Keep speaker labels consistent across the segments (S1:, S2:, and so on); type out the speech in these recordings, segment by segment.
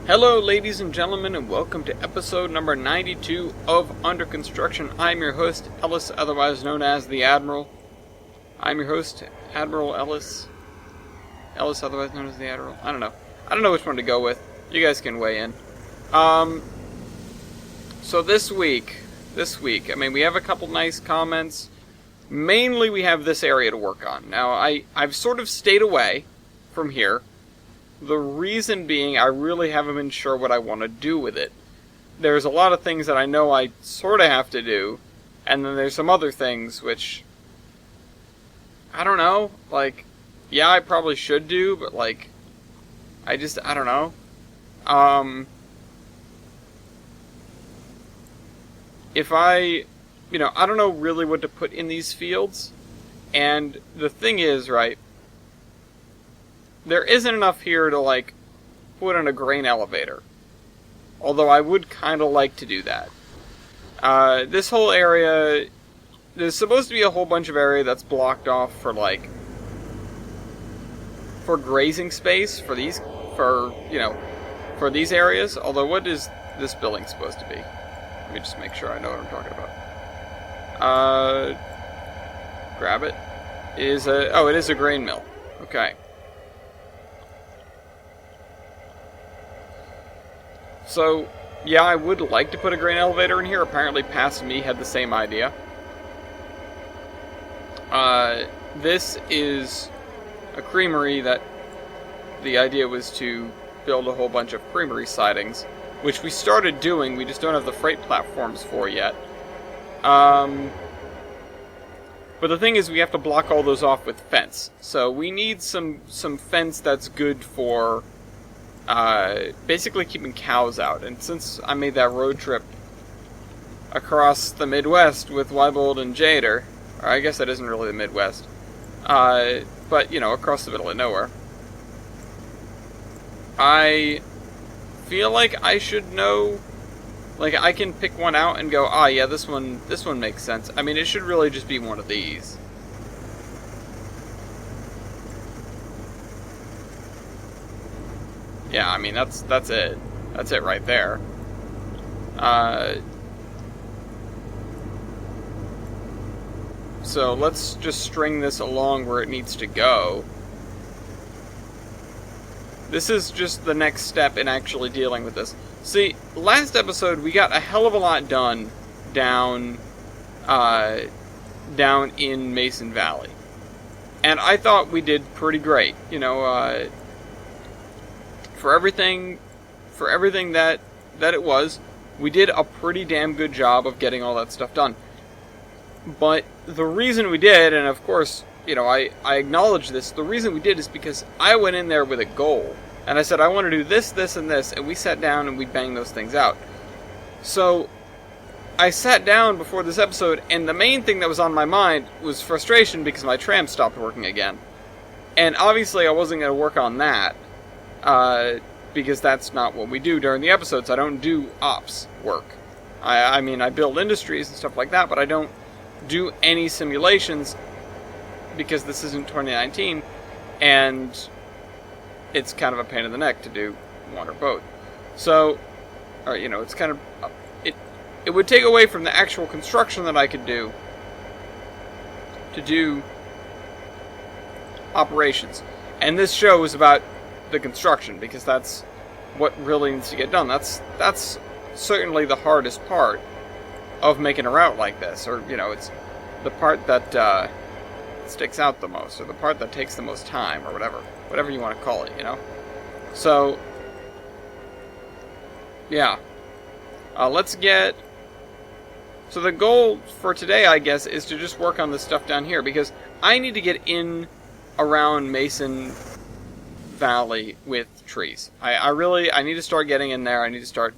S1: Hello, ladies and gentlemen, and welcome to episode number 92 of Under Construction. I'm your host, Ellis, otherwise known as the Admiral. I'm your host, Admiral Ellis. Ellis, otherwise known as the Admiral. I don't know. I don't know which one to go with. You guys can weigh in. So this week, I mean, we have a couple nice comments. Mainly, we have this area to work on. Now, I've sort of stayed away from here. The reason being, I really haven't been sure what I want to do with it. There's a lot of things that I know I sort of have to do, and then there's some other things which, I don't know, like, yeah, I probably should do, but, like, I don't know. If I don't know really what to put in these fields, and the thing is, right, there isn't enough here to, like, put in a grain elevator. Although I would kind of like to do that. This whole area, there's supposed to be a whole bunch of area that's blocked off for, like, for grazing space for these areas. Although, what is this building supposed to be? Let me just make sure I know what I'm talking about. Grab it. It is a grain mill. Okay. So, yeah, I would like to put a grain elevator in here. Apparently, Past Me had the same idea. This is a creamery that the idea was to build a whole bunch of creamery sidings, which we started doing. We just don't have the freight platforms for yet. But the thing is, we have to block all those off with fence. So we need some fence that's good for basically keeping cows out. And since I made that road trip across the Midwest with Weibold and Jader, or I guess that isn't really the Midwest, but, across the middle of nowhere, I feel like I should know, like, I can pick one out and go, yeah, this one makes sense. I mean, it should really just be one of these. Yeah, I mean, that's it. That's it right there. So let's just string this along where it needs to go. This is just the next step in actually dealing with this. See, last episode we got a hell of a lot done down in Mason Valley. And I thought we did pretty great. For everything that it was, we did a pretty damn good job of getting all that stuff done. But the reason we did, and of course, I acknowledge this, the reason we did is because I went in there with a goal. And I said, I want to do this, this, and this, and we sat down and we banged those things out. So, I sat down before this episode, and the main thing that was on my mind was frustration because my tram stopped working again. And obviously I wasn't going to work on that. Because that's not what we do during the episodes. I don't do ops work. I mean, I build industries and stuff like that, but I don't do any simulations because this isn't 2019, and it's kind of a pain in the neck to do one or both. So, it's kind of, it would take away from the actual construction that I could do to do operations. And this show is about the construction, because that's what really needs to get done. That's certainly the hardest part of making a route like this, or it's the part that sticks out the most, or the part that takes the most time, or whatever you want to call it. So yeah, let's get. So the goal for today, I guess, is to just work on this stuff down here, because I need to get in around Mason Valley with trees. I need to start getting in there. I need to start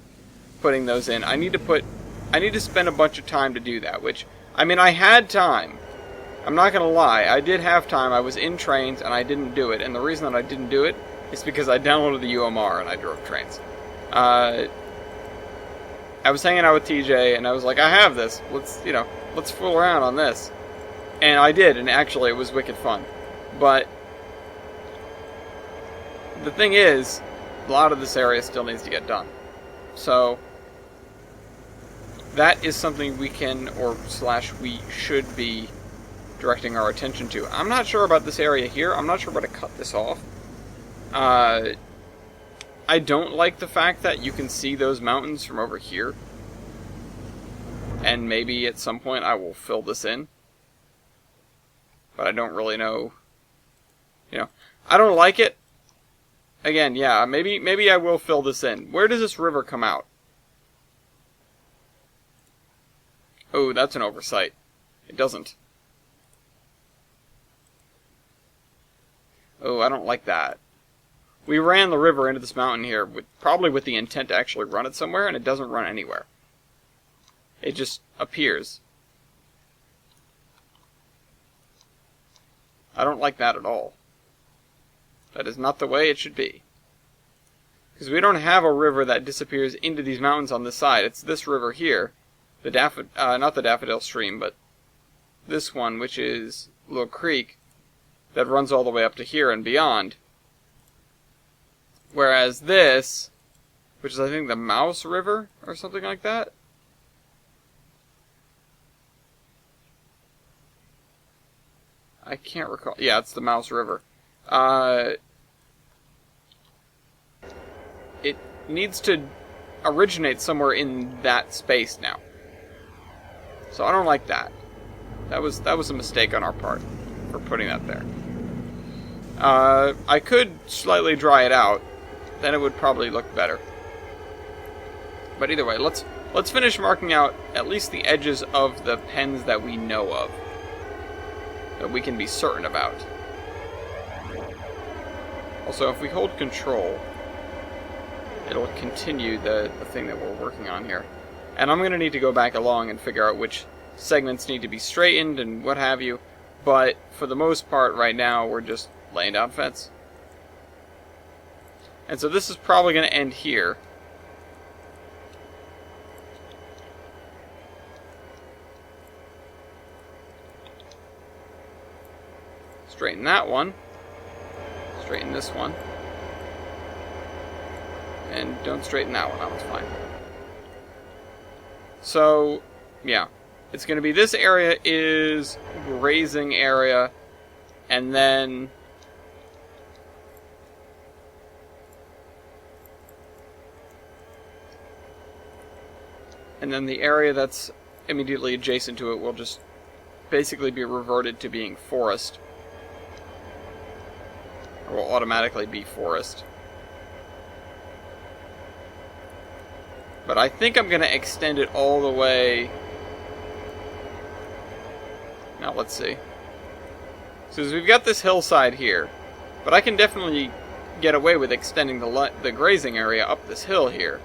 S1: putting those in. I need to spend a bunch of time to do that, which, I mean, I had time. I'm not going to lie. I did have time. I was in trains and I didn't do it. And the reason that I didn't do it is because I downloaded the UMR and I drove trains. I was hanging out with TJ and I was like, I have this. Let's fool around on this. And I did, and actually it was wicked fun. But the thing is, a lot of this area still needs to get done. So that is something we can, or slash we should be directing our attention to. I'm not sure about this area here. I'm not sure where to cut this off. I don't like the fact that you can see those mountains from over here. And maybe at some point I will fill this in. But I don't really know. You know, I don't like it. Again, yeah, maybe I will fill this in. Where does this river come out? Oh, that's an oversight. It doesn't. Oh, I don't like that. We ran the river into this mountain here, probably with the intent to actually run it somewhere, and it doesn't run anywhere. It just appears. I don't like that at all. That is not the way it should be. Because we don't have a river that disappears into these mountains on this side. It's this river here. Not the Daffodil Stream, but this one, which is Little Creek, that runs all the way up to here and beyond. Whereas this, which is I think the Mouse River, or something like that. I can't recall. Yeah, it's the Mouse River. It needs to originate somewhere in that space now. So I don't like that. That was a mistake on our part for putting that there. I could slightly dry it out. Then it would probably look better. But either way, let's finish marking out at least the edges of the pens that we know of. That we can be certain about. Also, if we hold control, it'll continue the thing that we're working on here. And I'm going to need to go back along and figure out which segments need to be straightened and what have you. But for the most part right now, we're just laying down fence. And so this is probably going to end here. Straighten that one. Straighten this one. And don't straighten that one. That one's fine. So, yeah. It's going to be this area is grazing area. And then the area that's immediately adjacent to it will just basically be reverted to being forest. Or will automatically be forest. But I think I'm going to extend it all the way. Now let's see. So we've got this hillside here. But I can definitely get away with extending the grazing area up this hill here.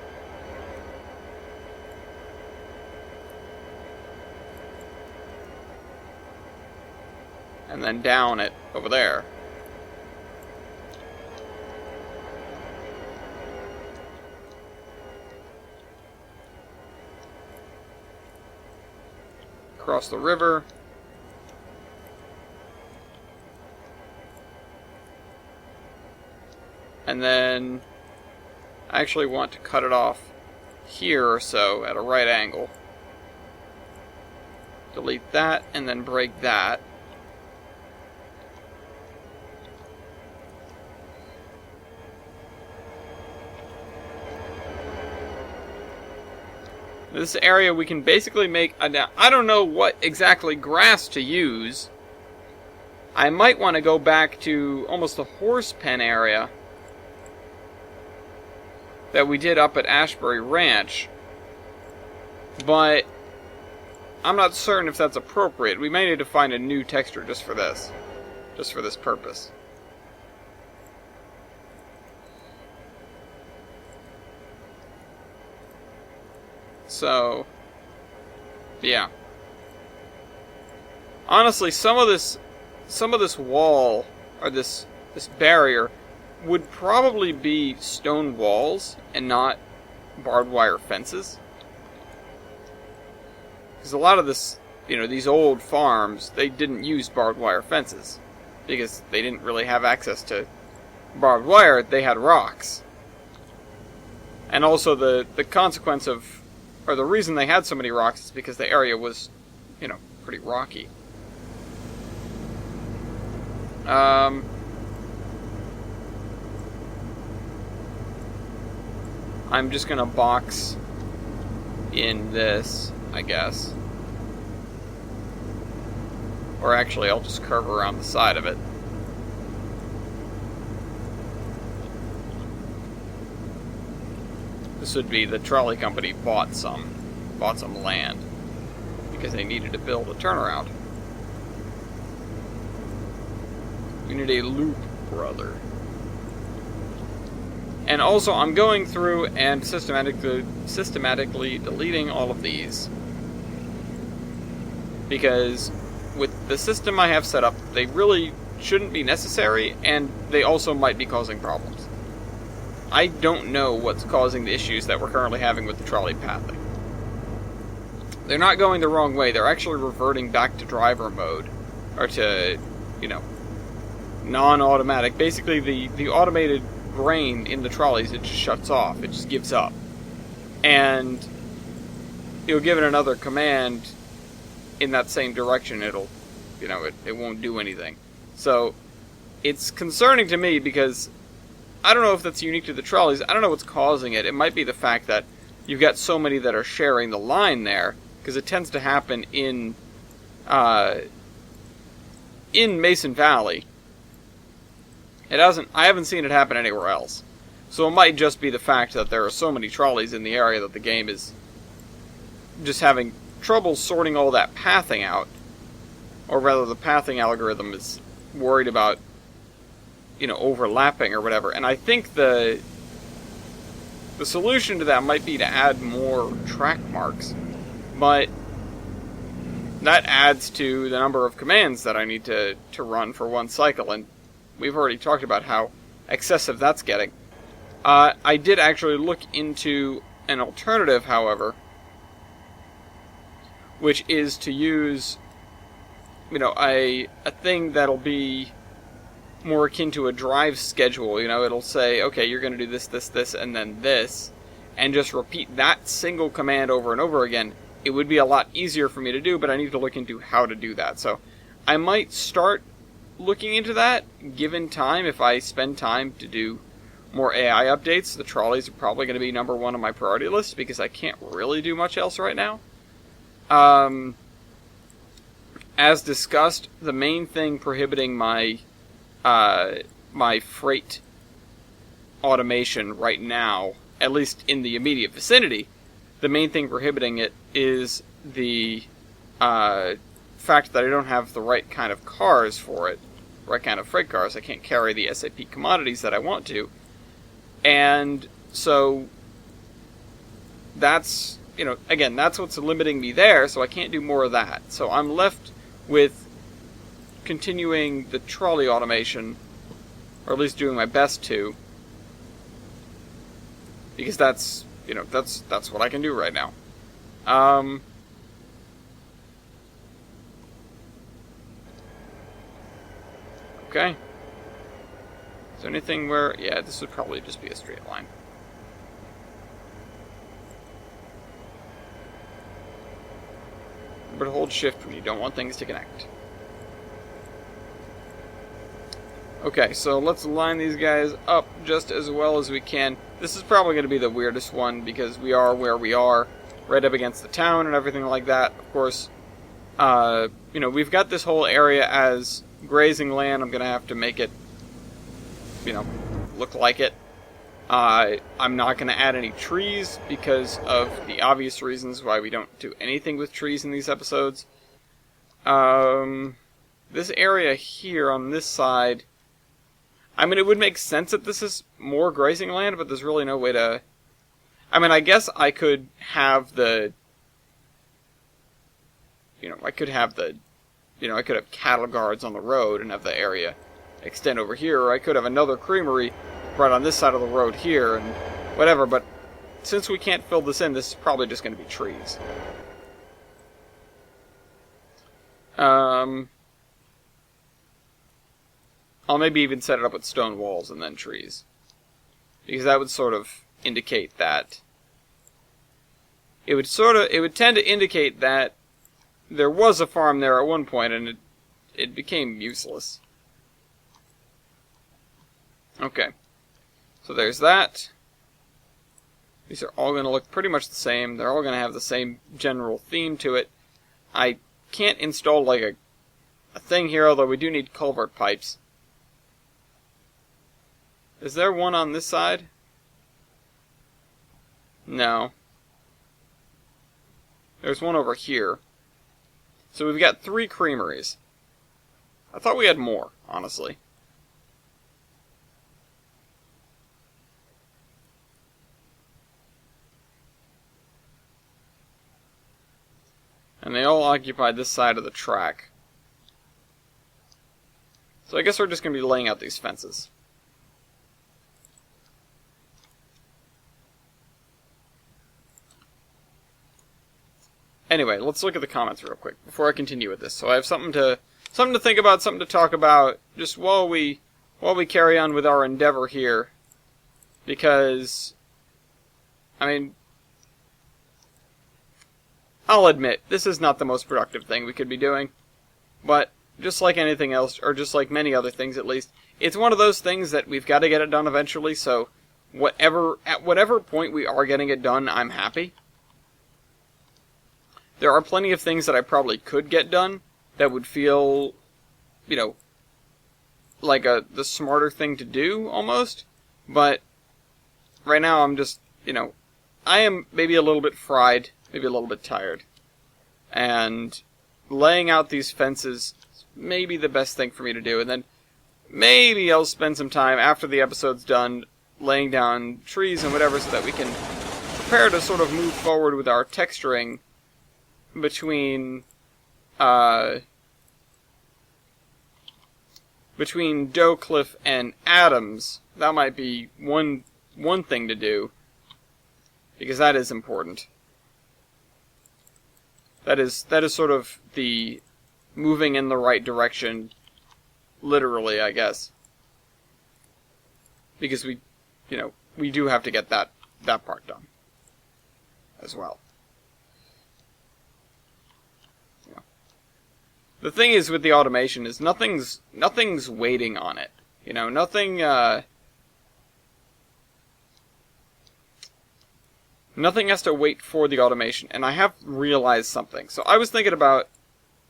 S1: And then down it over there. Across the river. And then I actually want to cut it off here or so at a right angle. Delete that and then break that. This area we can basically make I don't know what exactly grass to use. I might want to go back to almost the horse pen area that we did up at Ashbury Ranch. But I'm not certain if that's appropriate. We may need to find a new texture just for this. Just for this purpose. So, yeah. Honestly, some of this wall, or this barrier, would probably be stone walls and not barbed wire fences. Because a lot of this, these old farms, they didn't use barbed wire fences. Because they didn't really have access to barbed wire, they had rocks. And also the consequence of, or the reason they had so many rocks is because the area was, pretty rocky. I'm just gonna box in this, I guess. Or actually, I'll just curve around the side of it. This would be the trolley company bought some land because they needed to build a turnaround. We need a loop, brother. And also, I'm going through and systematically deleting all of these. Because with the system I have set up, they really shouldn't be necessary, and they also might be causing problems. I don't know what's causing the issues that we're currently having with the trolley pathing. They're not going the wrong way, they're actually reverting back to driver mode. Or to, non-automatic. Basically, the automated brain in the trolleys, it just shuts off. It just gives up. And you'll give it another command in that same direction, it'll, it won't do anything. So, it's concerning to me because I don't know if that's unique to the trolleys. I don't know what's causing it. It might be the fact that you've got so many that are sharing the line there, because it tends to happen in Mason Valley. I haven't seen it happen anywhere else. So it might just be the fact that there are so many trolleys in the area that the game is just having trouble sorting all that pathing out. Or rather, the pathing algorithm is worried about, overlapping or whatever. And I think the solution to that might be to add more track marks. But that adds to the number of commands that I need to run for one cycle, and we've already talked about how excessive that's getting. I did actually look into an alternative, however, which is to use, a thing that'll be more akin to a drive schedule. It'll say, okay, you're going to do this, this, this, and then this, and just repeat that single command over and over again. It would be a lot easier for me to do, but I need to look into how to do that. So I might start looking into that, given time. If I spend time to do more AI updates, the trolleys are probably going to be number one on my priority list, because I can't really do much else right now. As discussed, the main thing prohibiting my my freight automation right now, at least in the immediate vicinity, the main thing prohibiting it is the fact that I don't have the right kind of cars for it, right kind of freight cars. I can't carry the SAP commodities that I want to. And so that's, again, that's what's limiting me there, so I can't do more of that. So I'm left with continuing the trolley automation, or at least doing my best to, because that's what I can do right now. Okay. Is there anything where... Yeah, this would probably just be a straight line. But hold shift when you don't want things to connect. Okay, so let's line these guys up just as well as we can. This is probably going to be the weirdest one because we are where we are, right up against the town and everything like that. Of course, we've got this whole area as grazing land. I'm going to have to make it, look like it. I'm not going to add any trees because of the obvious reasons why we don't do anything with trees in these episodes. This area here on this side, it would make sense that this is more grazing land, but there's really no way to... I guess I could have the... I could have cattle guards on the road and have the area extend over here, or I could have another creamery right on this side of the road here, and whatever, but since we can't fill this in, this is probably just going to be trees. I'll maybe even set it up with stone walls and then trees. Because that would sort of indicate that. It would tend to indicate that there was a farm there at one point, and it became useless. Okay. So there's that. These are all going to look pretty much the same. They're all going to have the same general theme to it. I can't install like a thing here, although we do need culvert pipes. Is there one on this side? No. There's one over here. So we've got 3 creameries. I thought we had more, honestly. And they all occupy this side of the track. So I guess we're just going to be laying out these fences. Anyway, let's look at the comments real quick before I continue with this. So I have something to think about, something to talk about, just while we carry on with our endeavor here. Because, I mean, I'll admit, this is not the most productive thing we could be doing. But, just like anything else, or just like many other things at least, it's one of those things that we've got to get it done eventually, so at whatever point we are getting it done, I'm happy. There are plenty of things that I probably could get done that would feel, like the smarter thing to do, almost. But right now I'm just, I am maybe a little bit fried, maybe a little bit tired. And laying out these fences is maybe the best thing for me to do. And then maybe I'll spend some time after the episode's done laying down trees and whatever so that we can prepare to sort of move forward with our texturing between Doe Cliff and Adams. That might be one thing to do, because that is important. That is sort of the moving in the right direction, literally, I guess. Because we do have to get that part done as well. The thing is with the automation is nothing's waiting on it. Nothing has to wait for the automation. And I have realized something. So I was thinking about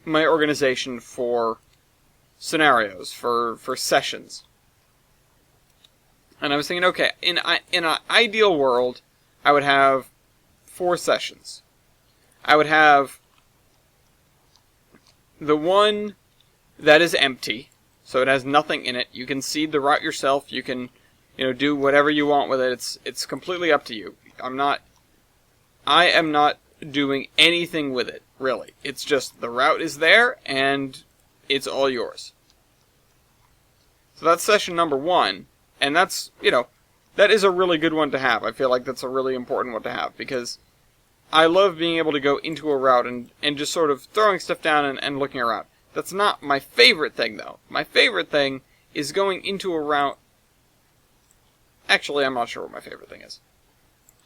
S1: my organization for scenarios, for sessions. And I was thinking, okay, in an ideal world, I would have 4 sessions. I would have the one that is empty, so it has nothing in it. You can seed the route yourself. You can, do whatever you want with it. It's completely up to you. I am not doing anything with it, really. It's just the route is there, and it's all yours. So that's session number 1, and that's, that is a really good one to have. I feel like that's a really important one to have, because I love being able to go into a route and just sort of throwing stuff down and looking around. That's not my favorite thing, though. My favorite thing is going into a route. Actually, I'm not sure what my favorite thing is.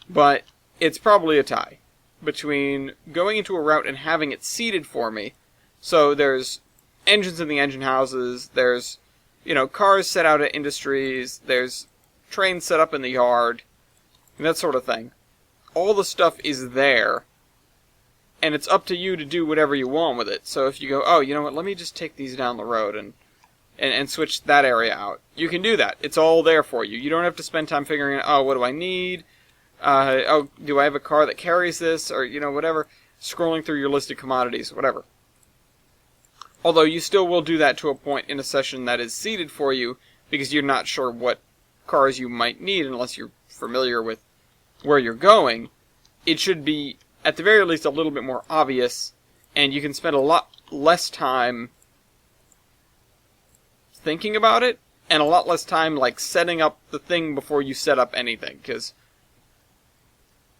S1: But it's probably a tie between going into a route and having it seeded for me. So there's engines in the engine houses, there's, cars set out at industries, there's trains set up in the yard, and that sort of thing. All the stuff is there, and it's up to you to do whatever you want with it. So if you go, oh, you know what, let me just take these down the road and switch that area out. You can do that. It's all there for you. You don't have to spend time figuring out, oh, what do I need? Do I have a car that carries this? Or, whatever. Scrolling through your list of commodities, whatever. Although you still will do that to a point in a session that is seeded for you, because you're not sure what cars you might need unless you're familiar with where you're going. It should be, at the very least, a little bit more obvious, and you can spend a lot less time thinking about it, and a lot less time, setting up the thing before you set up anything, because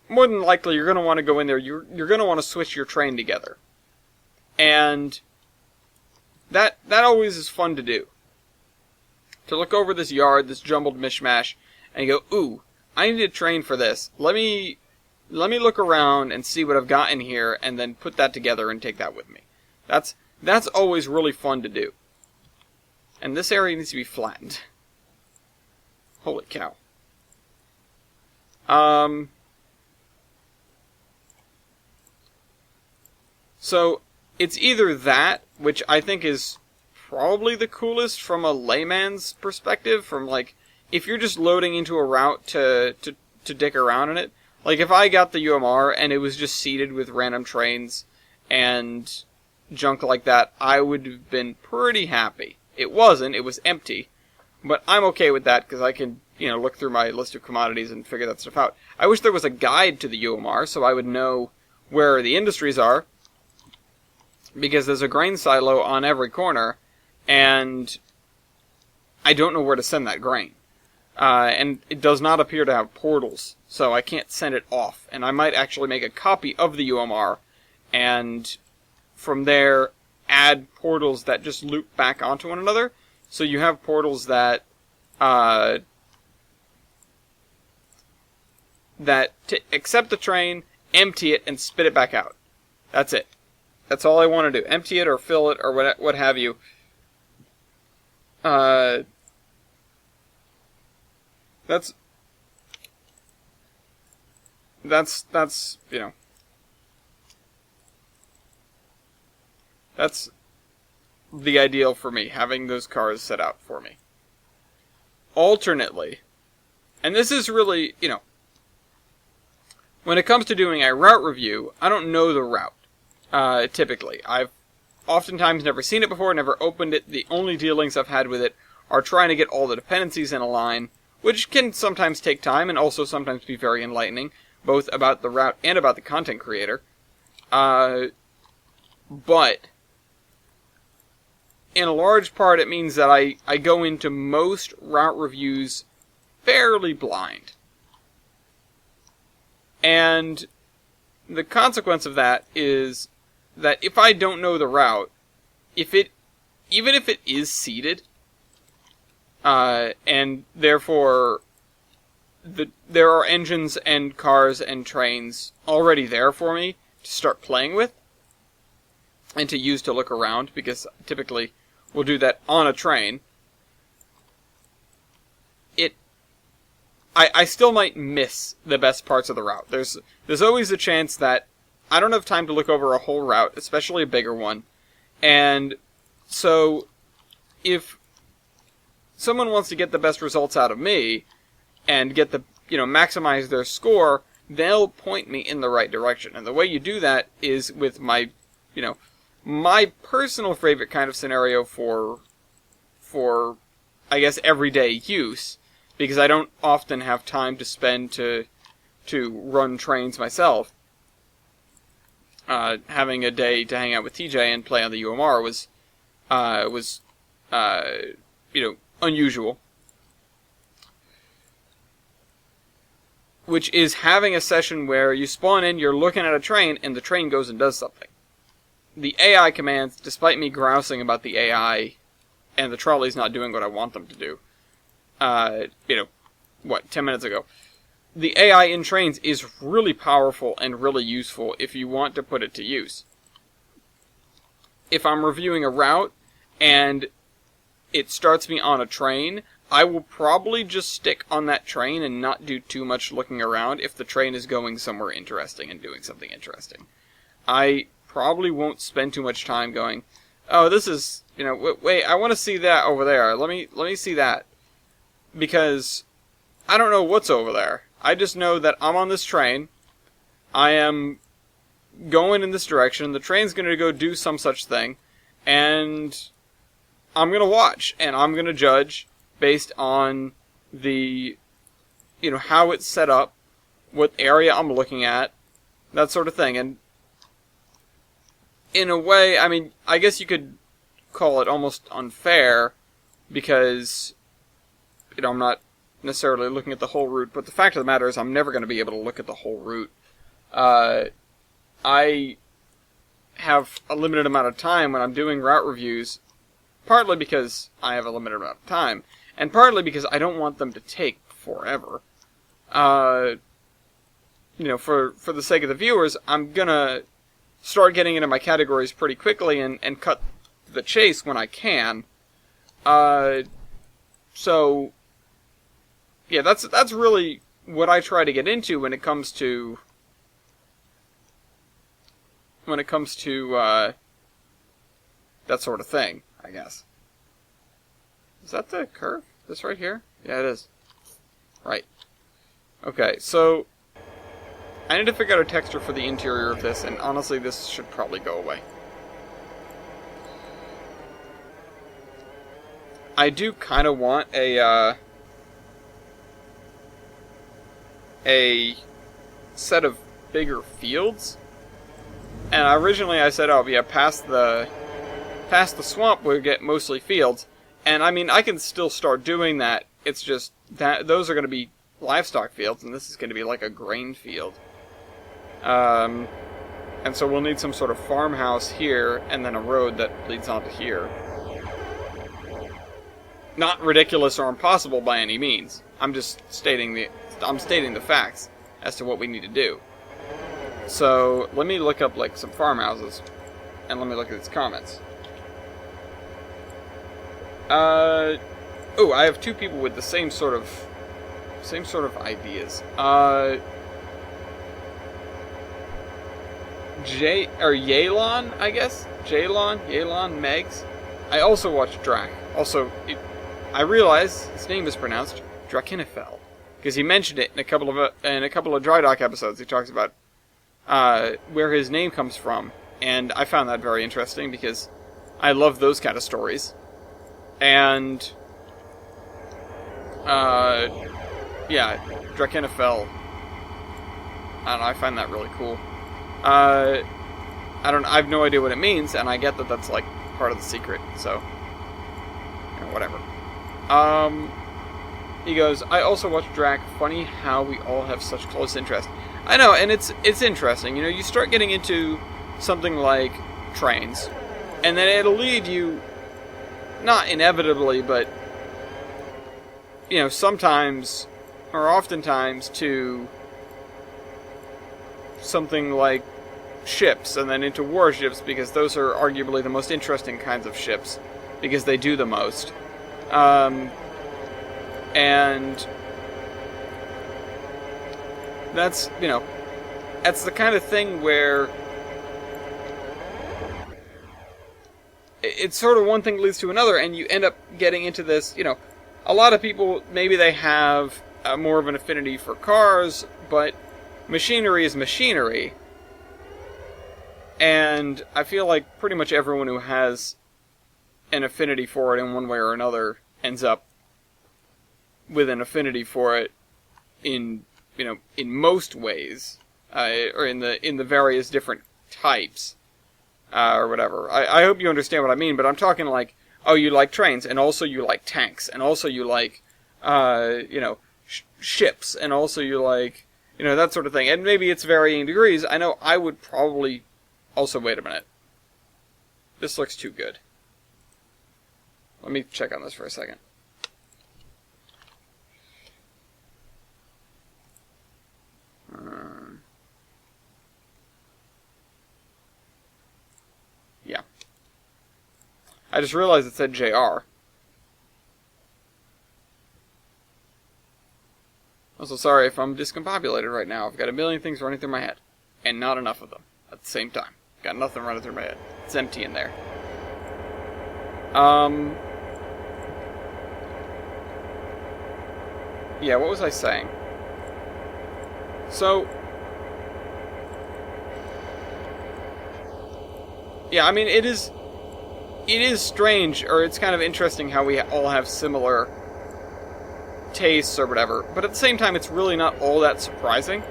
S1: more than likely you're going to want to go in there, you're going to want to switch your train together. And that always is fun to do. To look over this yard, this jumbled mishmash, and you go, ooh, I need a train for this. Let me look around and see what I've got in here, and then put that together and take that with me. That's always really fun to do. And this area needs to be flattened. Holy cow. So, it's either that, which I think is probably the coolest from a layman's perspective, from like, if you're just loading into a route to dick around in it. Like, if I got the UMR and it was just seeded with random trains and junk like that, I would have been pretty happy. It wasn't, it was empty. But I'm okay with that, because I can, look through my list of commodities and figure that stuff out. I wish there was a guide to the UMR, so I would know where the industries are, because there's a grain silo on every corner, and I don't know where to send that grain. And it does not appear to have portals, so I can't send it off. And I might actually make a copy of the UMR, and from there add portals that just loop back onto one another. So you have portals that accept the train, empty it, and spit it back out. That's it. That's all I want to do. Empty it or fill it or what have you. That's the ideal for me, having those cars set out for me. Alternately, and this is really, when it comes to doing a route review, I don't know the route, typically. I've oftentimes never seen it before, never opened it. The only dealings I've had with it are trying to get all the dependencies in a line, which can sometimes take time and also sometimes be very enlightening, both about the route and about the content creator. But in a large part, it means that I go into most route reviews fairly blind. And the consequence of that is that if I don't know the route, even if it is seeded, and therefore there are engines and cars and trains already there for me to start playing with, and to use to look around, because typically we'll do that on a train, I still might miss the best parts of the route. There's always a chance that I don't have time to look over a whole route, especially a bigger one. And so if someone wants to get the best results out of me and get maximize their score, they'll point me in the right direction. And the way you do that is with my personal favorite kind of scenario for I guess everyday use, because I don't often have time to spend to run trains myself. Having a day to hang out with TJ and play on the UMR was unusual. Which is having a session where you spawn in, you're looking at a train, and the train goes and does something. The AI commands, despite me grousing about the AI and the trolleys not doing what I want them to do, 10 minutes ago, the AI in trains is really powerful and really useful if you want to put it to use. If I'm reviewing a route and it starts me on a train, I will probably just stick on that train and not do too much looking around if the train is going somewhere interesting and doing something interesting. I probably won't spend too much time going, oh, this is, wait, I want to see that over there. Let me see that. Because I don't know what's over there. I just know that I'm on this train. I am going in this direction. The train's going to go do some such thing. And I'm going to watch. And I'm going to judge based on the, how it's set up, what area I'm looking at, that sort of thing. And in a way, I guess you could call it almost unfair, because, I'm not necessarily looking at the whole route, but the fact of the matter is I'm never going to be able to look at the whole route. I have a limited amount of time when I'm doing route reviews, partly because I have a limited amount of time, and partly because I don't want them to take forever. For the sake of the viewers, I'm gonna start getting into my categories pretty quickly and cut the chase when I can. So, yeah, that's really what I try to get into when it comes to that sort of thing, I guess. Is that the curve? This right here? Yeah, it is. Right. Okay, so I need to figure out a texture for the interior of this, and honestly, this should probably go away. I do kind of want a set of bigger fields. And originally I said, oh yeah, past the swamp we'll get mostly fields. And I mean, I can still start doing that. It's just that those are going to be livestock fields, and this is going to be like a grain field. And so we'll need some sort of farmhouse here, and then a road that leads onto here. Not ridiculous or impossible by any means. I'm just stating the facts as to what we need to do. So let me look up like some farmhouses, and let me look at these comments. Oh, I have two people with the same sort of ideas. Yelan, I guess? Yelan, Megs. I also watched Drac. Also, I realize his name is pronounced Drakenifel, because he mentioned it in a couple of Dry Dock episodes. He talks about where his name comes from, and I found that very interesting because I love those kind of stories. And yeah, Drakenifel. I don't know, I find that really cool. I have no idea what it means, and I get that that's like part of the secret, so whatever. He goes, I also watched Drac. Funny how we all have such close interest. I know, and it's interesting. You know, you start getting into something like trains, and then it'll lead you, not inevitably, but, you know, sometimes, or oftentimes, to something like ships, and then into warships, because those are arguably the most interesting kinds of ships, because they do the most. And that's, you know, that's the kind of thing where it's sort of one thing leads to another, and you end up getting into this, you know, a lot of people, maybe they have more of an affinity for cars, but machinery is machinery. And I feel like pretty much everyone who has an affinity for it in one way or another ends up with an affinity for it in, you know, in most ways, or in the various different types, or whatever. I hope you understand what I mean, but I'm talking like, oh, you like trains, and also you like tanks, and also you like, you know, ships, and also you like, you know, that sort of thing. And maybe it's varying degrees. I know I would probably also, wait a minute. This looks too good. Let me check on this for a second. Yeah. I just realized it said JR. Also, sorry if I'm discombobulated right now. I've got a million things running through my head, and not enough of them at the same time. Got nothing running through my head. It's empty in there. Yeah, what was I saying? So, yeah, I mean, it is strange, or it's kind of interesting how we all have similar tastes or whatever, but at the same time, it's really not all that surprising.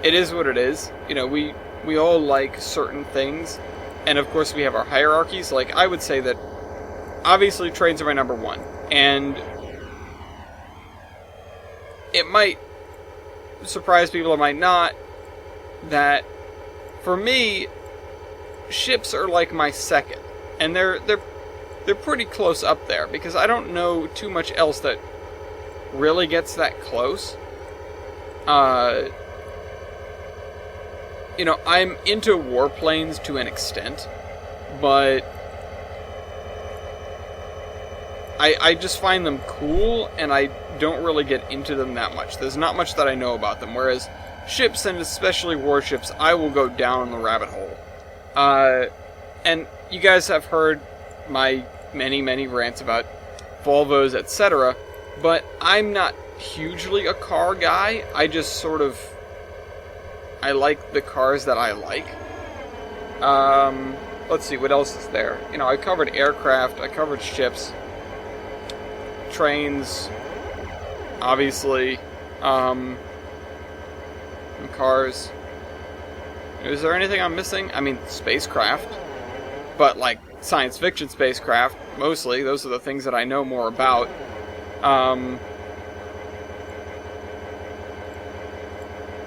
S1: It is what it is. You know, we all like certain things, and of course we have our hierarchies. Like, I would say that, obviously, trains are my number one, and it might surprise people, it might not, that, for me, ships are like my second, and they're pretty close up there, because I don't know too much else that really gets that close. uh, you know, I'm into warplanes to an extent, but I just find them cool, and I don't really get into them that much. There's not much that I know about them, whereas ships, and especially warships, I will go down the rabbit hole. And you guys have heard my many rants about Volvos, etc., but I'm not hugely a car guy. I just sort of... I like the cars that I like. Let's see, what else is there? You know, I covered aircraft, I covered ships, trains, obviously, cars. Is there anything I'm missing? I mean, spacecraft, but like science fiction spacecraft, mostly. Those are the things that I know more about.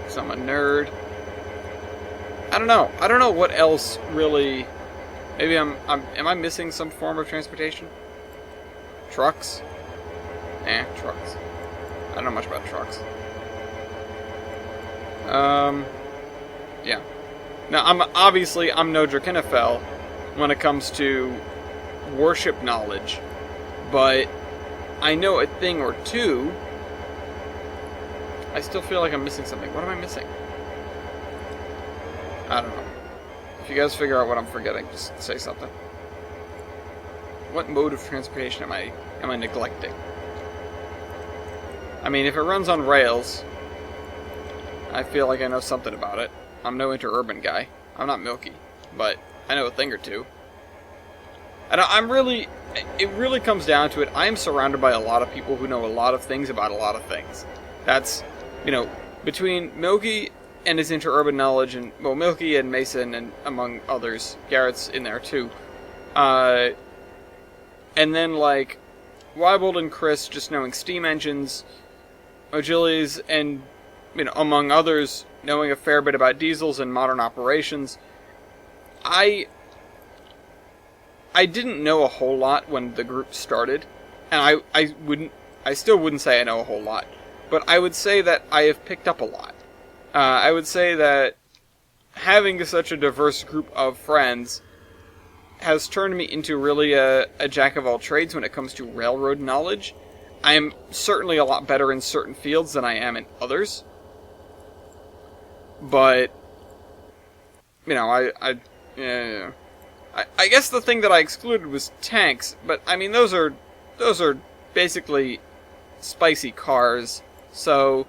S1: So I'm a nerd. I don't know what else really. Maybe am I missing some form of transportation? Trucks? Trucks. I don't know much about trucks. Yeah. Now, I'm no Drakenfell when it comes to warship knowledge, but I know a thing or two. I still feel like I'm missing something. What am I missing? I don't know. If you guys figure out what I'm forgetting, just say something. What mode of transportation am I neglecting? I mean, if it runs on rails, I feel like I know something about it. I'm no interurban guy. I'm not Milky, but I know a thing or two. And it really comes down to it. I am surrounded by a lot of people who know a lot of things about a lot of things. That's, you know, between Milky and his interurban knowledge, and, well, Milky and Mason, and among others, Garrett's in there too. And then, like, Wybold and Chris just knowing steam engines, O'Gillies, and, you know, among others, knowing a fair bit about diesels and modern operations. I didn't know a whole lot when the group started, and I still wouldn't say I know a whole lot, but I would say that I have picked up a lot. I would say that having such a diverse group of friends has turned me into really a jack of all trades when it comes to railroad knowledge. I am certainly a lot better in certain fields than I am in others. But, you know, I guess the thing that I excluded was tanks, but I mean those are basically spicy cars, so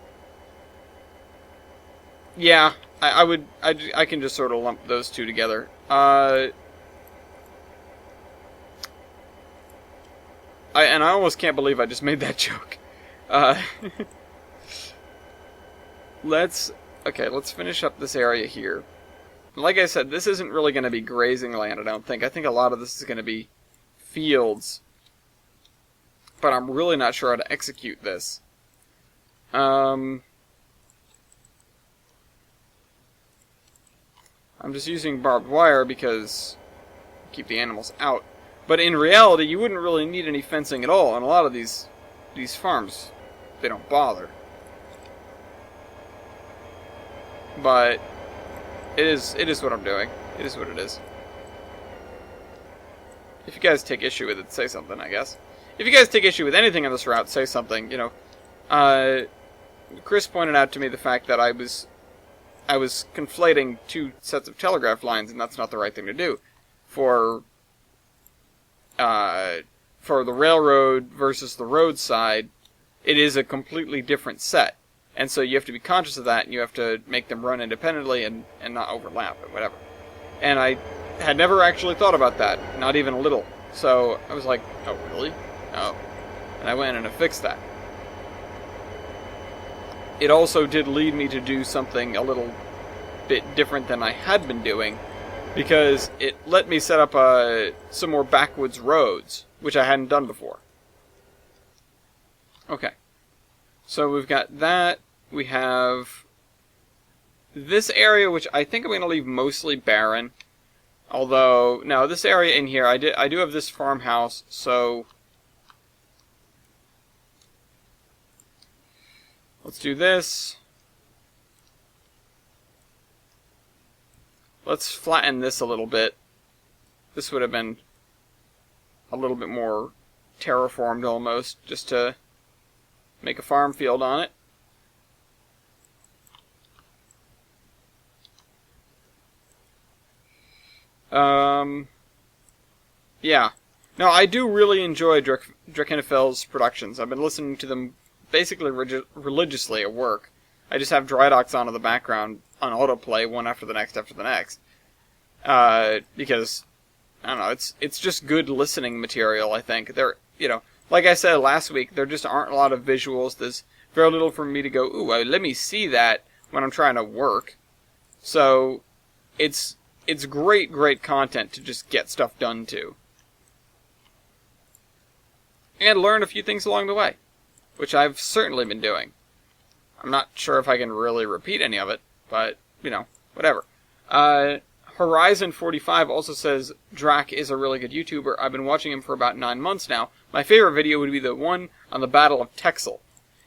S1: yeah, I can just sort of lump those two together. And I almost can't believe I just made that joke. Let's finish up this area here. Like I said, this isn't really going to be grazing land, I don't think. I think a lot of this is going to be fields. But I'm really not sure how to execute this. I'm just using barbed wire because keep the animals out. But in reality, you wouldn't really need any fencing at all on a lot of these farms. They don't bother. But it is what I'm doing. It is what it is. If you guys take issue with it, say something, I guess. If you guys take issue with anything on this route, say something, you know. Chris pointed out to me the fact that I was conflating two sets of telegraph lines, and that's not the right thing to do. For the railroad versus the roadside, it is a completely different set. And so you have to be conscious of that, and you have to make them run independently and not overlap or whatever. And I had never actually thought about that, not even a little. So I was like, oh, really? Oh. And I went and I fixed that. It also did lead me to do something a little bit different than I had been doing, because it let me set up some more backwoods roads, which I hadn't done before. Okay. So we've got that. We have this area, which I think I'm going to leave mostly barren. Although, no, this area in here, I do have this farmhouse, so let's do this. let's flatten this a little bit. This would have been a little bit more terraformed almost, just to make a farm field on it. Yeah. No, I do really enjoy Drakenifel's productions. I've been listening to them basically religiously at work. I just have Dry Docks on in the background on autoplay, one after the next. Because, I don't know, it's just good listening material, I think. Like I said last week, there just aren't a lot of visuals. There's very little for me to go, ooh, let me see that when I'm trying to work. So, it's great content to just get stuff done to. And learn a few things along the way, which I've certainly been doing. I'm not sure if I can really repeat any of it, but, whatever. Horizon45 also says, Drak is a really good YouTuber. I've been watching him for about 9 months now. My favorite video would be the one on the Battle of Texel.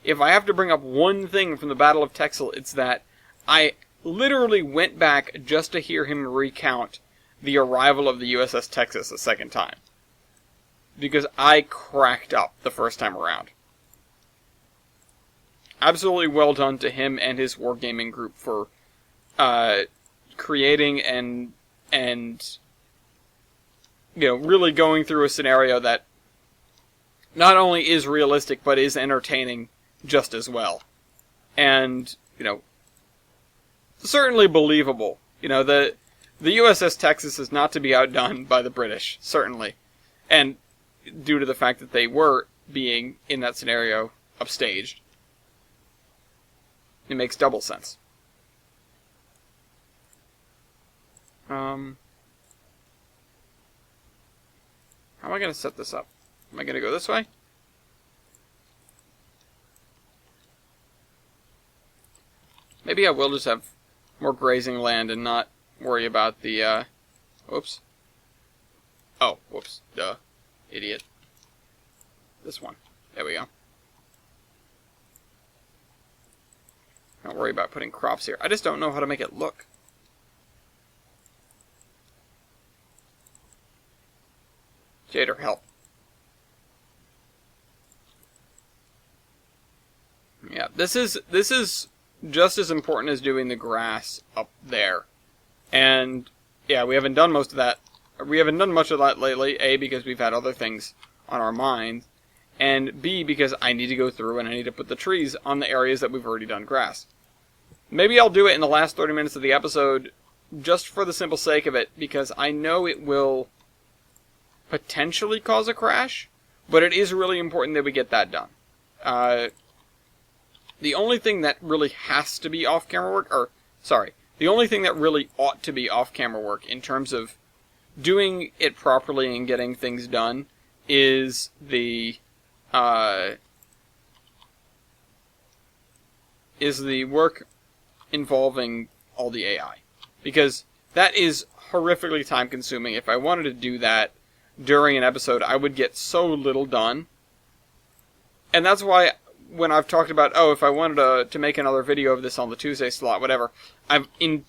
S1: If I have to bring up one thing from the Battle of Texel, it's that I literally went back just to hear him recount the arrival of the USS Texas a second time. Because I cracked up the first time around. Absolutely well done to him and his wargaming group for creating and really going through a scenario that not only is realistic, but is entertaining just as well. And, certainly believable. The USS Texas is not to be outdone by the British, certainly. And due to the fact that they were being, in that scenario, upstaged. It makes double sense. How am I going to set this up? Am I going to go this way? Maybe I will just have more grazing land and not worry about the, whoops. Oh, whoops. Duh. Idiot. This one. There we go. Don't worry about putting crops here. I just don't know how to make it look. Jader, help. Yeah, this is just as important as doing the grass up there. And yeah, we haven't done most of that. We haven't done much of that lately, A, because we've had other things on our minds, and B, because I need to go through and I need to put the trees on the areas that we've already done grass. Maybe I'll do it in the last 30 minutes of the episode, just for the simple sake of it, because I know it will potentially cause a crash, but it is really important that we get that done. The only thing that really has to be off-camera work, the only thing that really ought to be off-camera work in terms of doing it properly and getting things done is the work involving all the AI. Because that is horrifically time consuming. If I wanted to do that during an episode, I would get so little done. And that's why when I've talked about, if I wanted to make another video of this on the Tuesday slot, whatever, I've in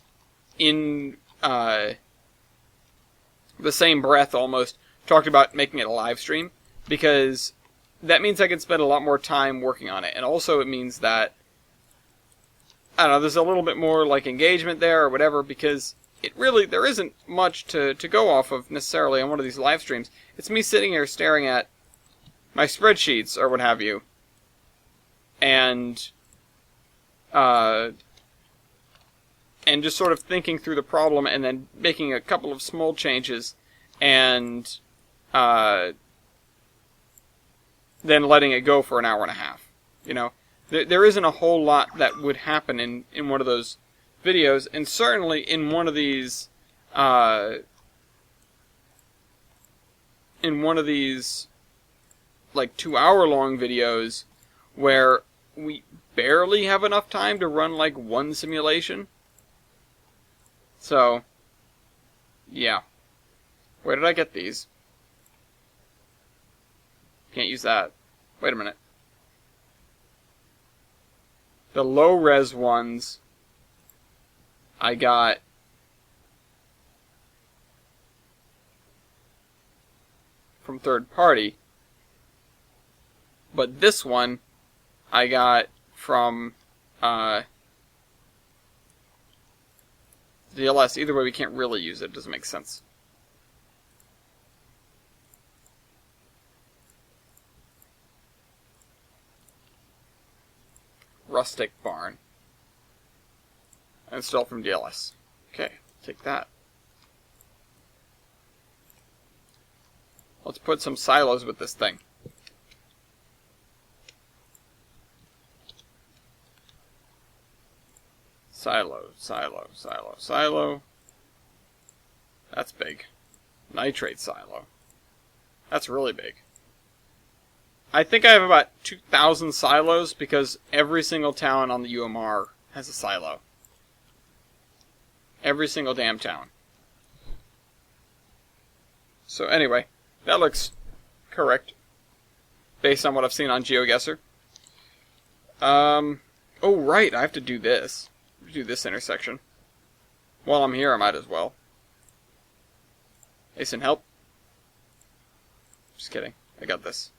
S1: the same breath almost talked about making it a live stream, because that means I can spend a lot more time working on it. And also it means that, I don't know, there's a little bit more like engagement there or whatever, because there isn't much to go off of necessarily on one of these live streams. It's me sitting here staring at my spreadsheets or what have you, and just sort of thinking through the problem and then making a couple of small changes and then letting it go for an hour and a half. There isn't a whole lot that would happen in one of those videos, and certainly in one of these like 2-hour-long videos where we barely have enough time to run like one simulation. So, yeah. Where did I get these? Can't use that. Wait a minute. The low-res ones I got from third party. But this one I got from DLS. Either way, we can't really use it. It doesn't make sense. Rustic barn. And still from DLS. Okay, take that. Let's put some silos with this thing. Silo, silo, silo, silo. That's big. Nitrate silo. That's really big. I think I have about 2,000 silos because every single town on the UMR has a silo. Every single damn town. So anyway, that looks correct based on what I've seen on GeoGuessr. Oh right, I have to do this. Do this intersection. While I'm here, I might as well. Asen, help. Just kidding. I got this.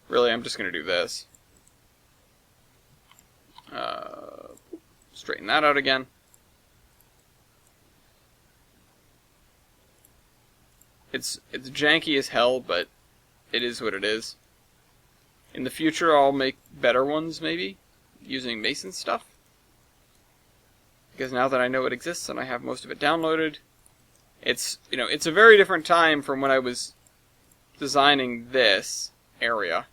S1: Really, I'm just going to do this. Straighten that out again. It's janky as hell, but it is what it is. In the future, I'll make better ones, maybe, using Mason stuff. Because now that I know it exists and I have most of it downloaded, it's a very different time from when I was designing this area.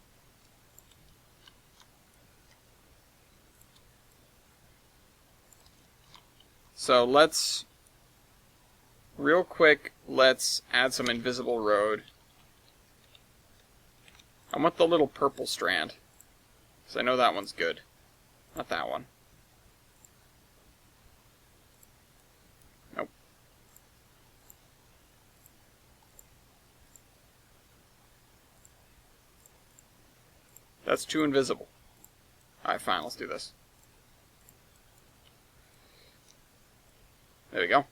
S1: So let's, real quick, let's add some invisible road. I want the little purple strand, because I know that one's good. Not that one. Nope. That's too invisible. Alright, fine, let's do this. There we go.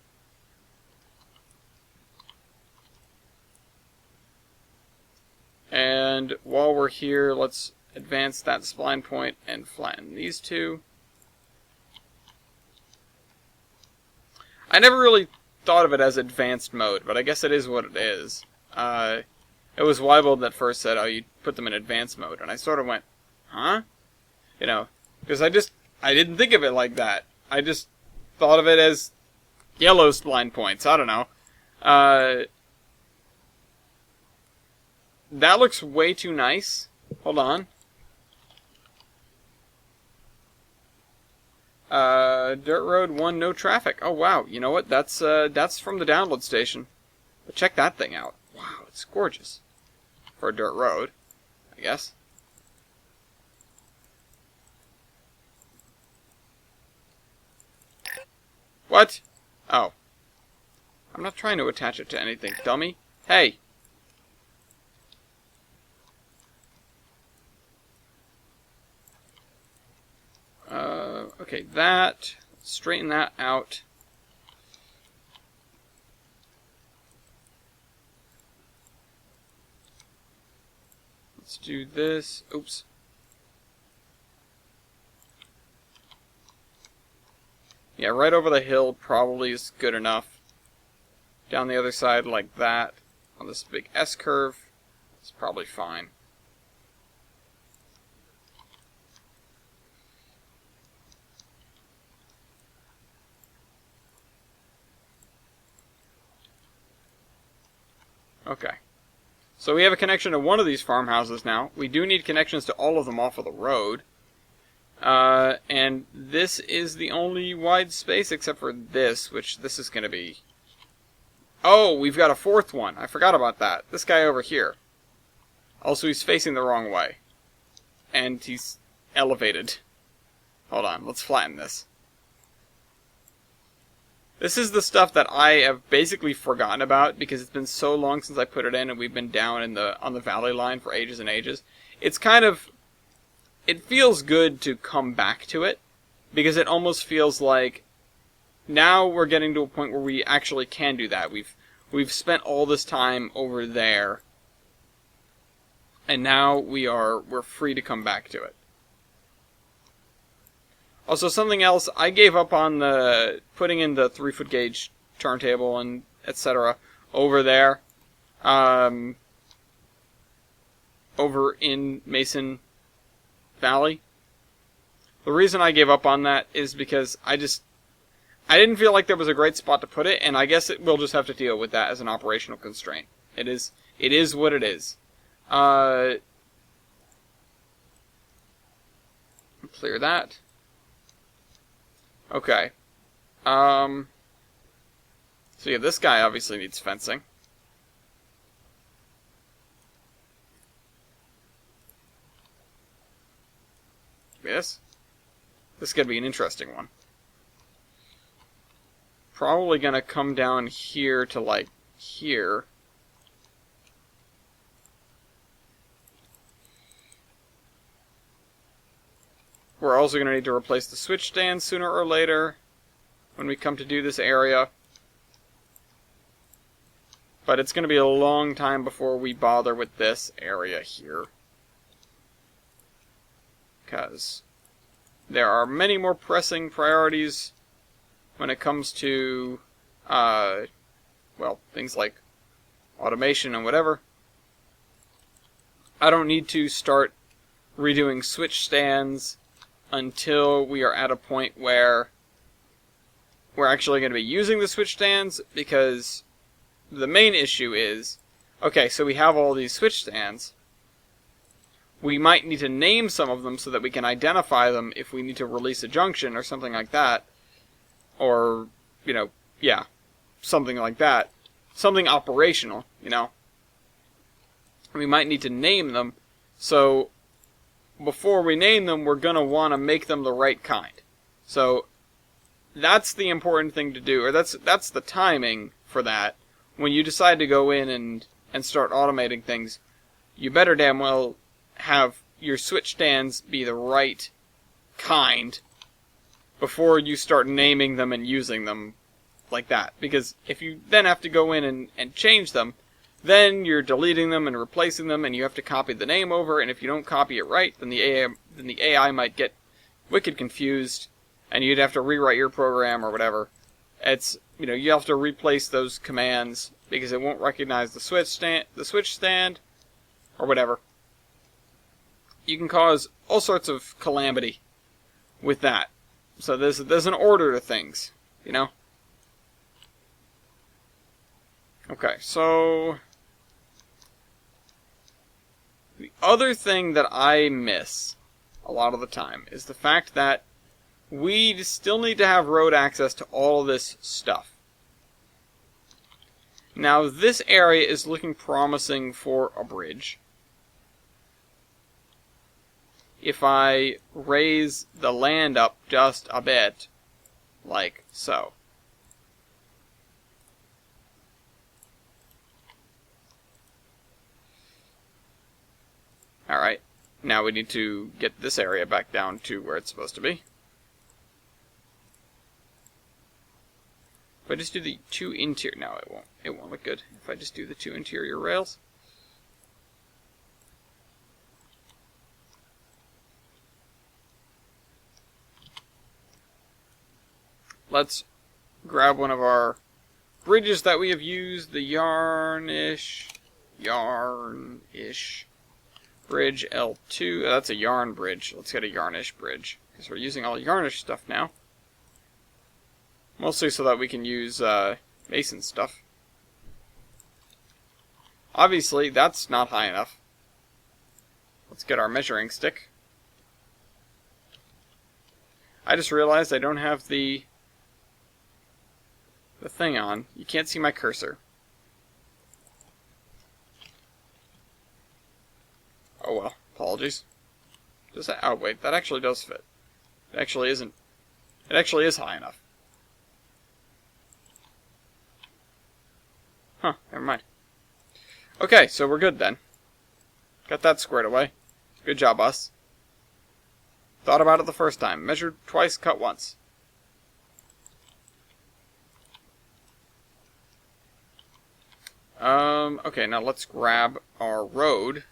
S1: And while we're here, let's advance that spline point and flatten these two. I never really thought of it as advanced mode, but I guess it is what it is. It was Weibold that first said, oh, you put them in advanced mode, and I sort of went, huh? You know, because I didn't think of it like that. I just thought of it as yellow spline points. I don't know. That looks way too nice. Hold on. Dirt Road 1, no traffic. Oh, wow. You know what? That's from the download station. But check that thing out. Wow, it's gorgeous. For a dirt road, I guess. What? Oh. I'm not trying to attach it to anything, dummy. Hey! Okay, that. Straighten that out. Let's do this. Oops. Yeah, right over the hill probably is good enough. Down the other side like that, on this big S-curve, it's probably fine. Okay. So we have a connection to one of these farmhouses now. We do need connections to all of them off of the road. And this is the only wide space except for this, which this is going to be... Oh, we've got a fourth one. I forgot about that. This guy over here. Also, he's facing the wrong way. And he's elevated. Hold on, let's flatten this. This is the stuff that I have basically forgotten about because it's been so long since I put it in and we've been down on the valley line for ages and ages. It's kind of... It feels good to come back to it because it almost feels like now we're getting to a point where we actually can do that. We've spent all this time over there, and now we're free to come back to it. Also, something else, I gave up on the putting in the 3-foot gauge turntable and etc. over there, over in Mason Valley. The reason I gave up on that is because I didn't feel like there was a great spot to put it, and I guess we'll just have to deal with that as an operational constraint. It is what it is. Clear that. Okay. So yeah, this guy obviously needs fencing. Yes. This is gonna be an interesting one. Probably gonna come down here to like here. We're also going to need to replace the switch stand sooner or later when we come to do this area. But it's going to be a long time before we bother with this area here. Because there are many more pressing priorities when it comes to, well, things like automation and whatever. I don't need to start redoing switch stands until we are at a point where we're actually going to be using the switch stands, because the main issue is, okay, so we have all these switch stands. We might need to name some of them so that we can identify them if we need to release a junction or something like that. Or, you know, yeah, something like that. Something operational, you know. We might need to name them, so before we name them, we're going to want to make them the right kind. So that's the important thing to do, or that's the timing for that. When you decide to go in and start automating things, you better damn well have your switch stands be the right kind before you start naming them and using them like that. Because if you then have to go in and change them, then you're deleting them and replacing them, and you have to copy the name over, and if you don't copy it right, then the AI might get wicked confused, and you'd have to rewrite your program or whatever. It's, you know, you have to replace those commands because it won't recognize the switch stand, or whatever. You can cause all sorts of calamity with that. So there's an order to things, you know? Okay, so the other thing that I miss a lot of the time is the fact that we still need to have road access to all of this stuff. Now, this area is looking promising for a bridge. If I raise the land up just a bit, like so. Alright, now we need to get this area back down to where it's supposed to be. If I just do the two interior... No, it won't look good. If I just do the two interior rails. Let's grab one of our bridges that we have used, the yarnish bridge L2. That's a yarn bridge. Let's get a yarnish bridge, because we're using all yarnish stuff now. Mostly so that we can use mason stuff. Obviously, that's not high enough. Let's get our measuring stick. I just realized I don't have the thing on. You can't see my cursor. Oh well, apologies. Does that? Oh wait, that actually does fit. It actually isn't. It actually is high enough. Huh, never mind. Okay, so we're good then. Got that squared away. Good job, us. Thought about it the first time. Measured twice, cut once. Okay, now let's grab our road,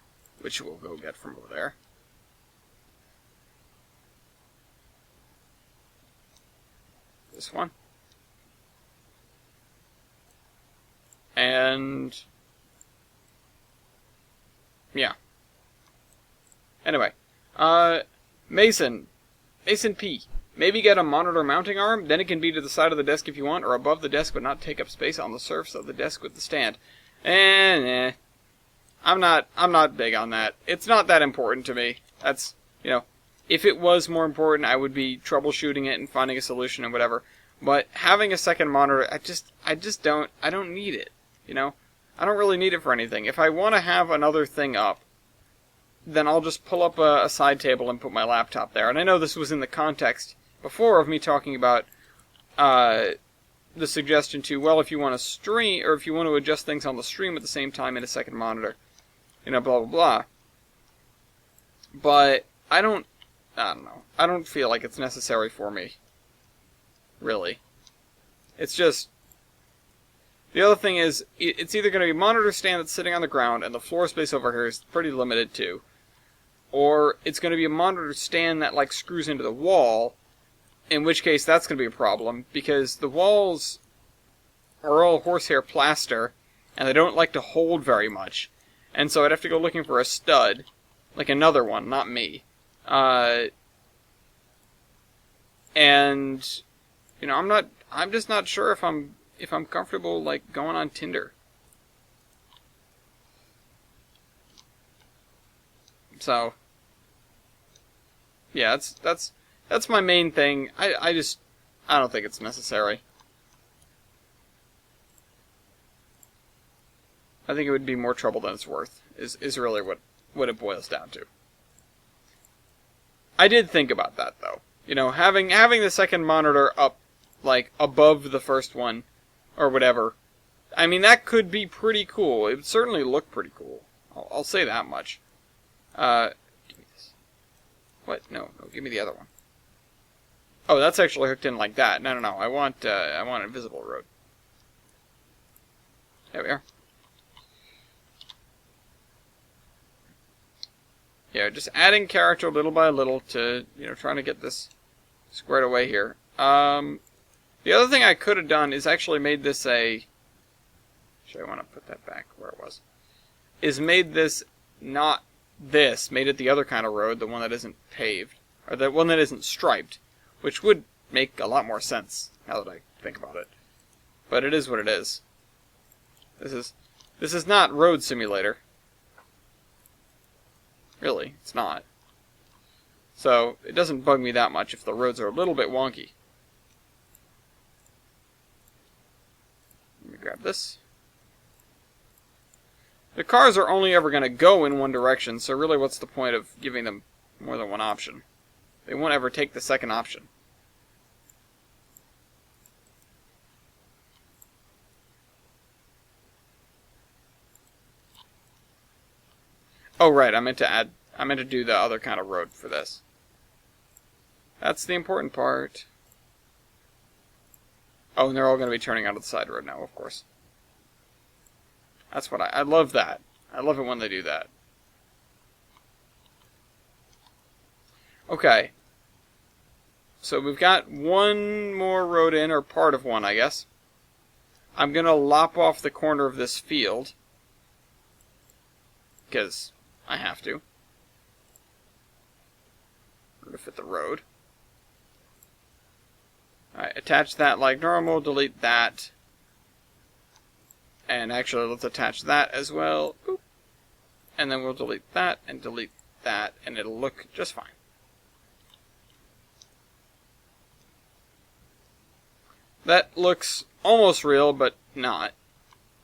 S1: which we'll go get from over there. This one. And yeah. Anyway, Mason P. Maybe get a monitor mounting arm, then it can be to the side of the desk if you want, or above the desk but not take up space on the surface of the desk with the stand. I'm not big on that. It's not that important to me. That's, if it was more important, I would be troubleshooting it and finding a solution and whatever. But having a second monitor, I don't need it, I don't really need it for anything. If I want to have another thing up, then I'll just pull up a side table and put my laptop there. And I know this was in the context before of me talking about the suggestion to, well, if you want to stream, or if you want to adjust things on the stream at the same time in a second monitor, blah, blah, blah. But I don't know. I don't feel like it's necessary for me. Really. It's just, the other thing is, it's either going to be a monitor stand that's sitting on the ground, and the floor space over here is pretty limited too, or it's going to be a monitor stand that, like, screws into the wall, in which case that's going to be a problem, because the walls are all horsehair plaster, and they don't like to hold very much, and so I'd have to go looking for a stud, like another one, not me, and, I'm just not sure if I'm comfortable, like, going on Tinder. So, yeah, that's my main thing. I don't think it's necessary. I think it would be more trouble than it's worth, is really what it boils down to. I did think about that, though. Having the second monitor up, like, above the first one, or whatever. I mean, that could be pretty cool. It would certainly look pretty cool. I'll say that much. Give me this. What? No, give me the other one. Oh, that's actually hooked in like that. No. I want invisible road. There we are. Yeah, just adding character little by little to, trying to get this squared away here. The other thing I could have done is actually made this a... Actually, I want to put that back where it was. Is made this not this. Made it the other kind of road, the one that isn't paved. Or the one that isn't striped. Which would make a lot more sense, now that I think about it. But it is what it is. This is not Road Simulator. Really, it's not. So, it doesn't bug me that much if the roads are a little bit wonky. Let me grab this. The cars are only ever going to go in one direction, so really what's the point of giving them more than one option? They won't ever take the second option. Oh, right, I meant to do the other kind of road for this. That's the important part. Oh, and they're all going to be turning onto the side road now, of course. That's what I love that. I love it when they do that. Okay. So we've got one more road in, or part of one, I guess. I'm going to lop off the corner of this field. Because I have to. In order to fit the road. Alright, attach that like normal, delete that. And actually, let's attach that as well. Oop. And then we'll delete that, and it'll look just fine. That looks almost real, but not.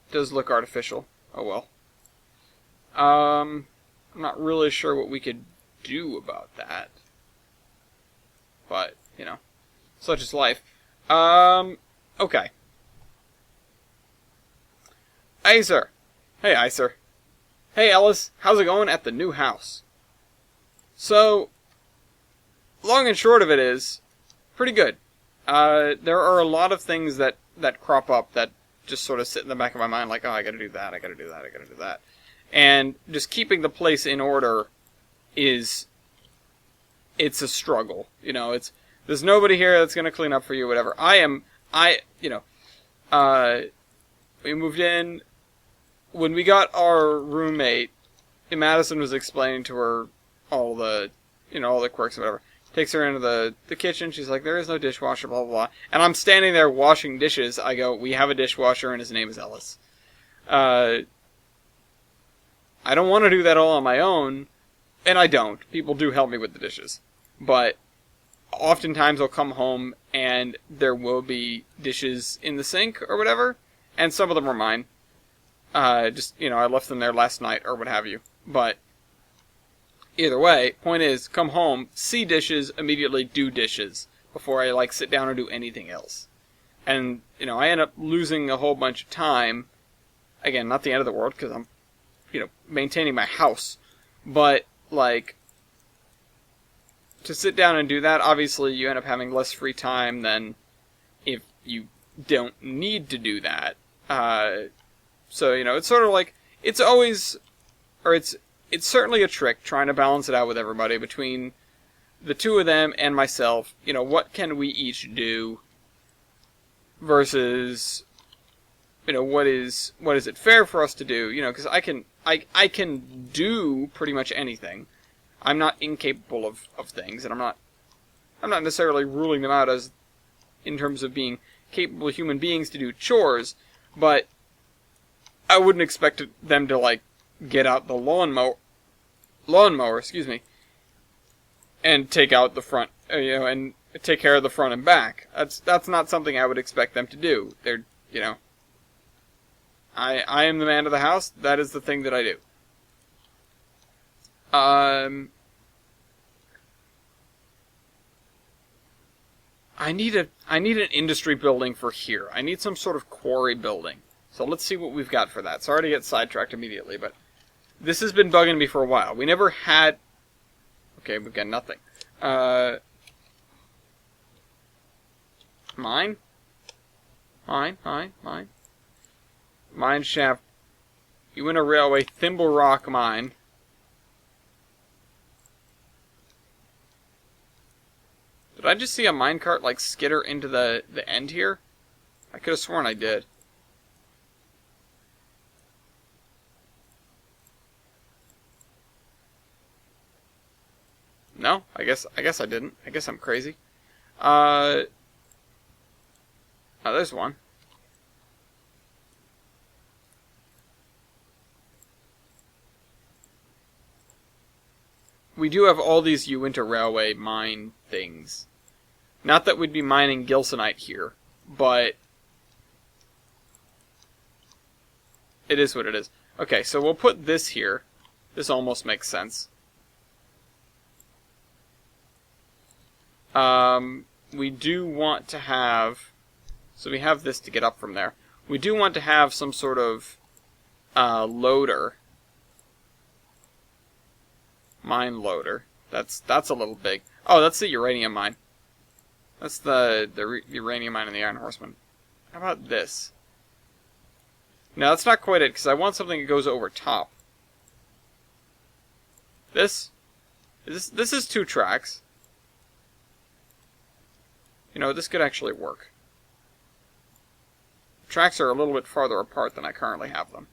S1: It does look artificial. Oh well. I'm not really sure what we could do about that. But, such is life. Okay. Acer. Hey, Acer. Hey, Ellis. How's it going at the new house? So, long and short of it is, pretty good. There are a lot of things that crop up that just sort of sit in the back of my mind like, oh, I gotta do that, I gotta do that, I gotta do that. And just keeping the place in order it's a struggle. You know, there's nobody here that's gonna clean up for you, whatever. We moved in, when we got our roommate, Madison was explaining to her all the quirks or whatever. Takes her into the kitchen. She's like, there is no dishwasher, blah, blah, blah. And I'm standing there washing dishes. I go, we have a dishwasher and his name is Ellis. I don't want to do that all on my own. And I don't. People do help me with the dishes. But oftentimes I'll come home and there will be dishes in the sink or whatever. And some of them are mine. I left them there last night or what have you. But either way, point is, come home, see dishes, immediately do dishes before I sit down or do anything else. And I end up losing a whole bunch of time. Again, not the end of the world because I'm maintaining my house, but to sit down and do that, obviously you end up having less free time than if you don't need to do that. So it's sort of it's certainly a trick trying to balance it out with everybody between the two of them and myself. What can we each do versus, what is it fair for us to do? Because I can do pretty much anything. I'm not incapable of things, and I'm not necessarily ruling them out as in terms of being capable human beings to do chores, but I wouldn't expect them to get out the lawnmower, and take out the front, and take care of the front and back. That's not something I would expect them to do. I am the man of the house. That is the thing that I do. I need an industry building for here. I need some sort of quarry building. So let's see what we've got for that. Sorry to get sidetracked immediately, but this has been bugging me for a while. We never had... Okay, we've got nothing. Mine. Mine shaft. Uinta Railway, Thimble Rock Mine. Did I just see a minecart, skitter into the end here? I could have sworn I did. No, I guess I didn't. I guess I'm crazy. Oh, there's one. We do have all these Uinta Railway mine things. Not that we'd be mining Gilsonite here, but it is what it is. Okay, so we'll put this here. This almost makes sense. We do want to have... So we have this to get up from there. We do want to have some sort of loader. Mine loader. That's a little big. Oh, that's the uranium mine. That's the uranium mine and the Iron Horseman. How about this? No, that's not quite it, because I want something that goes over top. This is 2 tracks. This could actually work. Tracks are a little bit farther apart than I currently have them.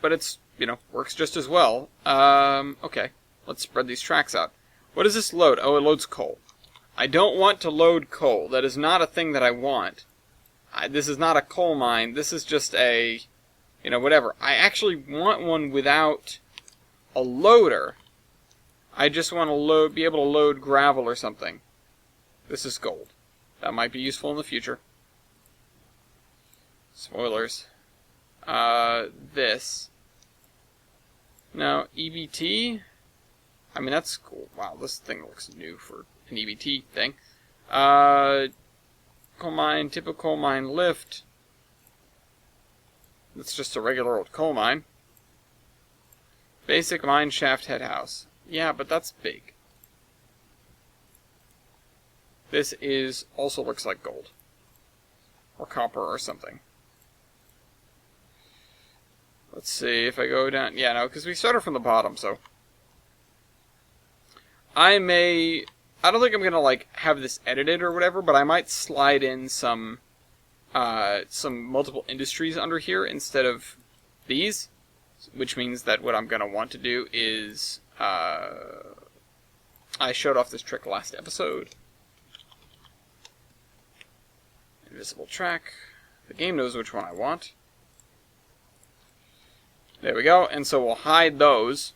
S1: But it's, works just as well. Okay, let's spread these tracks out. What does this load? Oh, it loads coal. I don't want to load coal. That is not a thing that I want. This is not a coal mine. This is just a, whatever. I actually want one without a loader. I just want to be able to load gravel or something. This is gold. That might be useful in the future. Spoilers. This. Now, EBT. I mean, that's cool. Wow, this thing looks new for an EBT thing. Coal mine, typical coal mine lift. It's just a regular old coal mine. Basic mine shaft head house. Yeah, but that's big. This is also looks like gold. Or copper or something. Let's see if I go down. Yeah, no, because we started from the bottom, so. I don't think I'm going to, like, have this edited or whatever, but I might slide in some multiple industries under here instead of these. Which means that what I'm going to want to do is, I showed off this trick last episode. Invisible track. The game knows which one I want. There we go, and so we'll hide those.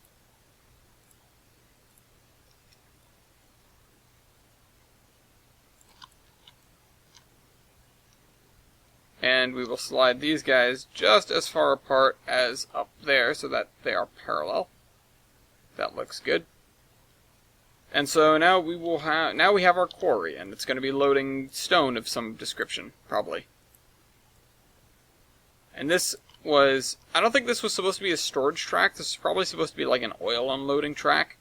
S1: And we will slide these guys just as far apart as up there so that they are parallel. That looks good. And so now we have our quarry, and it's going to be loading stone of some description, probably. And this was, I don't think this was supposed to be a storage track. This is probably supposed to be like an oil unloading track,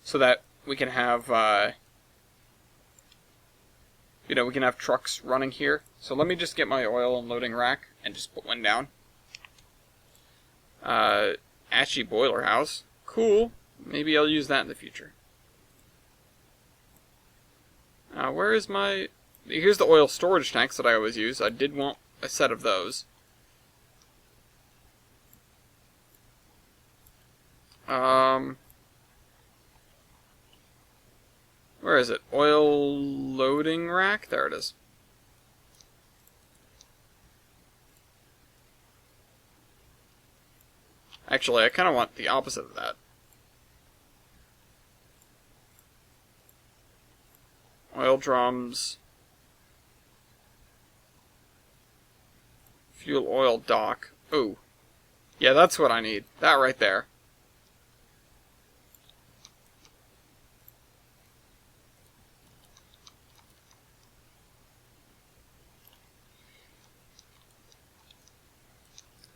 S1: so that we can have, we can have trucks running here. So let me just get my oil unloading rack and just put one down. Ashy boiler house. Cool. Maybe I'll use that in the future. Where is my... Here's the oil storage tanks that I always use. I did want a set of those. Where is it? Oil loading rack? There it is. Actually, I kind of want the opposite of that. Oil drums. Fuel oil dock. Ooh. Yeah, that's what I need. That right there.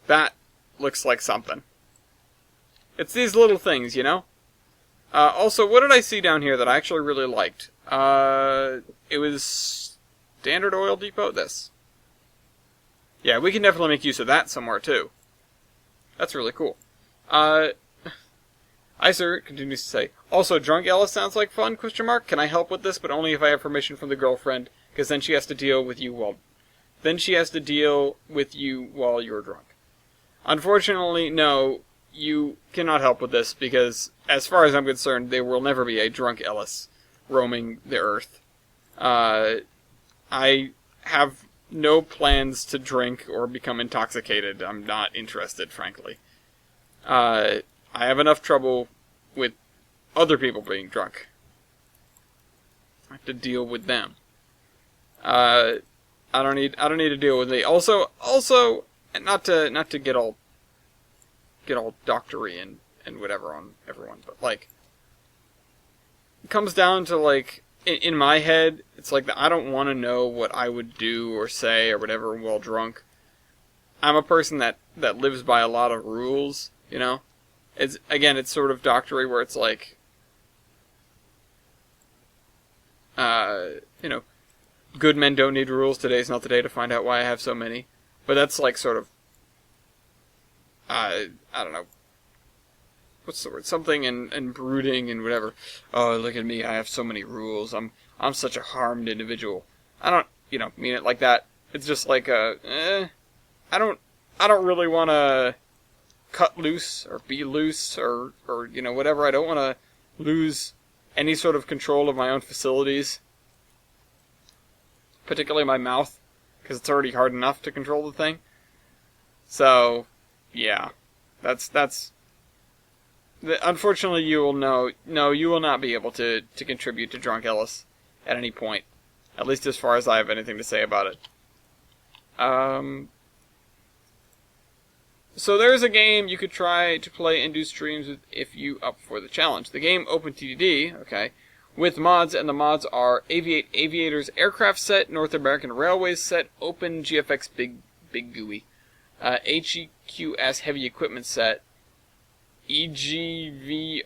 S1: That looks like something. It's these little things, you know? Also, what did I see down here that I actually really liked? It was Standard Oil Depot? This. Yeah, we can definitely make use of that somewhere, too. That's really cool. Icer continues to say, also, Drunk Ellis sounds like fun, ? Can I help with this, but only if I have permission from the girlfriend, because then she has to deal with you while... you're drunk. Unfortunately, no, you cannot help with this, because, as far as I'm concerned, there will never be a Drunk Ellis roaming the earth. I have no plans to drink or become intoxicated. I'm not interested, frankly. I have enough trouble with other people being drunk. I have to deal with them. I don't need to deal with me. Also, not to get all doctory and whatever on everyone, but like, it comes down to like, in my head, it's like I don't want to know what I would do or say or whatever while drunk. I'm a person that lives by a lot of rules, you know? It's sort of doctory where it's like, good men don't need rules. Today's not the day to find out why I have so many. But that's like sort of, I don't know, what's the word? Something and brooding and whatever. Oh, look at me, I have so many rules. I'm such a harmed individual. I don't, mean it like that. It's just like I don't really want to cut loose or be loose or whatever. I don't want to lose any sort of control of my own facilities. Particularly my mouth, because it's already hard enough to control the thing. So, yeah, that's. Unfortunately, you will know. No, you will not be able to contribute to Drunk Ellis at any point, at least as far as I have anything to say about it. So there's a game you could try to play and do streams with if you up for the challenge. The game OpenTDD, okay, with mods, and the mods are Aviate Aviators Aircraft Set, North American Railways Set, Open GFX Big GUI, HEQS Heavy Equipment Set, EGV,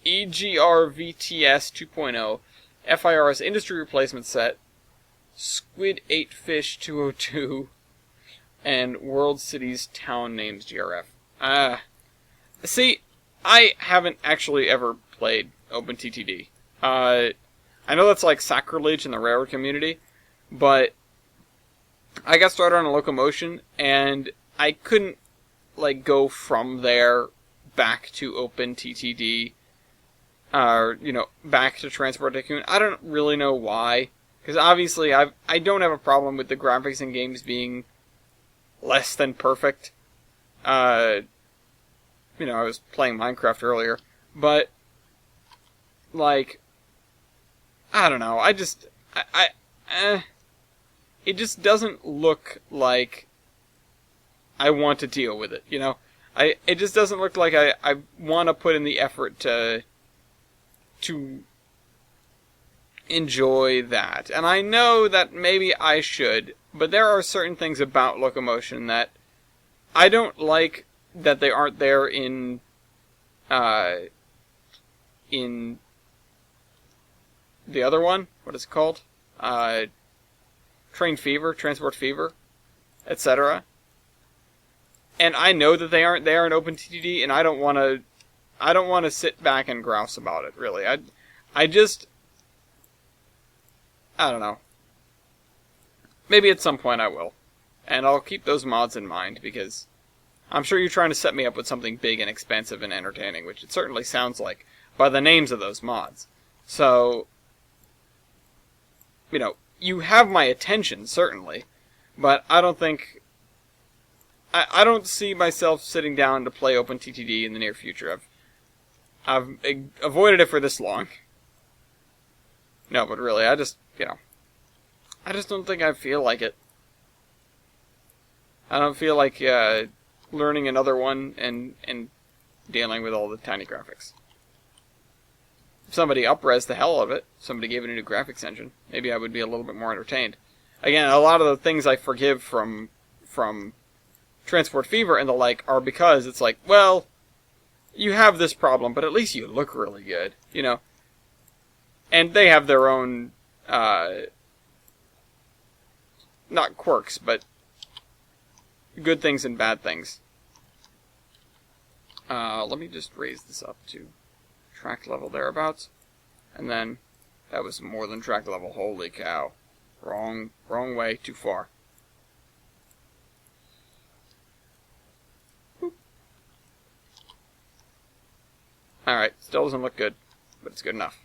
S1: EGRVTS 2.0, FIRS Industry Replacement Set, Squid 8 Fish 202, and World Cities Town Names GRF. See, I haven't actually ever played OpenTTD. I know that's like sacrilege in the railroad community, but I got started on Locomotion, and I couldn't like go from there back to OpenTTD, back to Transport Tycoon. I don't really know why, because obviously I don't have a problem with the graphics in games being less than perfect. I was playing Minecraft earlier, but like, I don't know. It just doesn't look like I want to deal with it. It just doesn't look like I want to put in the effort to enjoy that. And I know that maybe I should, but there are certain things about Locomotion that I don't like that they aren't there in the other one. What is it called? Transport Fever, etc. And I know that they aren't there in OpenTTD, and I don't want to sit back and grouse about it, really. I don't know. Maybe at some point I will. And I'll keep those mods in mind, because I'm sure you're trying to set me up with something big and expensive and entertaining, which it certainly sounds like by the names of those mods. So, you have my attention, certainly, but I don't think... I don't see myself sitting down to play OpenTTD in the near future. I've avoided it for this long. No, but really, I just don't think I feel like it. I don't feel like learning another one and dealing with all the tiny graphics. If somebody up-res the hell of it, somebody gave it a new graphics engine, maybe I would be a little bit more entertained. Again, a lot of the things I forgive from Transport Fever and the like are because it's like, well, you have this problem, but at least you look really good, And they have their own, not quirks, but good things and bad things. Let me just raise this up to track level thereabouts. And then, that was more than track level, holy cow. Wrong way, too far. Alright, still doesn't look good, but it's good enough.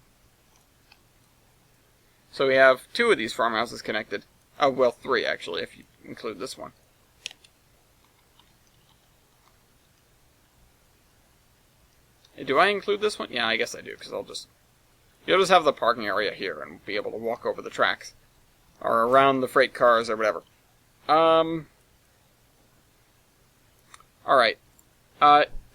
S1: So we have 2 of these farmhouses connected. Oh, well, 3 actually, if you include this one. Do I include this one? Yeah, I guess I do, because you'll just have the parking area here and be able to walk over the tracks. Or around the freight cars or whatever. Alright.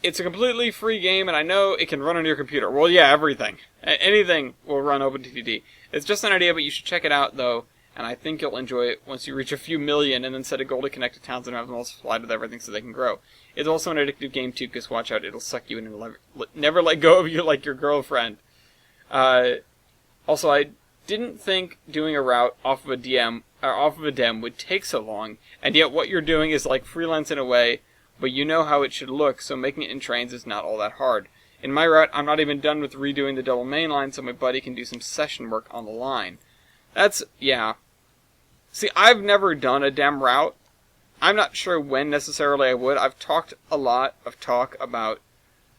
S1: It's a completely free game, and I know it can run on your computer. Well, yeah, everything. Anything will run OpenTTD. It's just an idea, but you should check it out, though, and I think you'll enjoy it once you reach a few million, and then set a goal to connect to towns and have them all supplied with everything so they can grow. It's also an addictive game, too, because watch out, it'll suck you in and never let go of you like your girlfriend. Also, I didn't think doing a route off of a dem would take so long, and yet what you're doing is like freelance in a way, but you know how it should look, so making it in trains is not all that hard. In my route, I'm not even done with redoing the double main line, so my buddy can do some session work on the line. Yeah. See, I've never done a dem route. I'm not sure when necessarily I would. I've talked a lot of talk about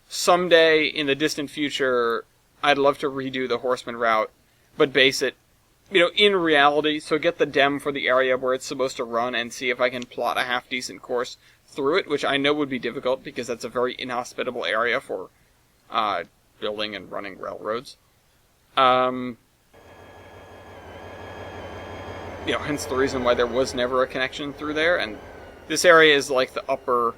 S1: someday in the distant future, I'd love to redo the Horseman route, but base it, in reality, so get the dem for the area where it's supposed to run and see if I can plot a half-decent course through it, which I know would be difficult because that's a very inhospitable area for building and running railroads. Hence the reason why there was never a connection through there, and this area is like the upper,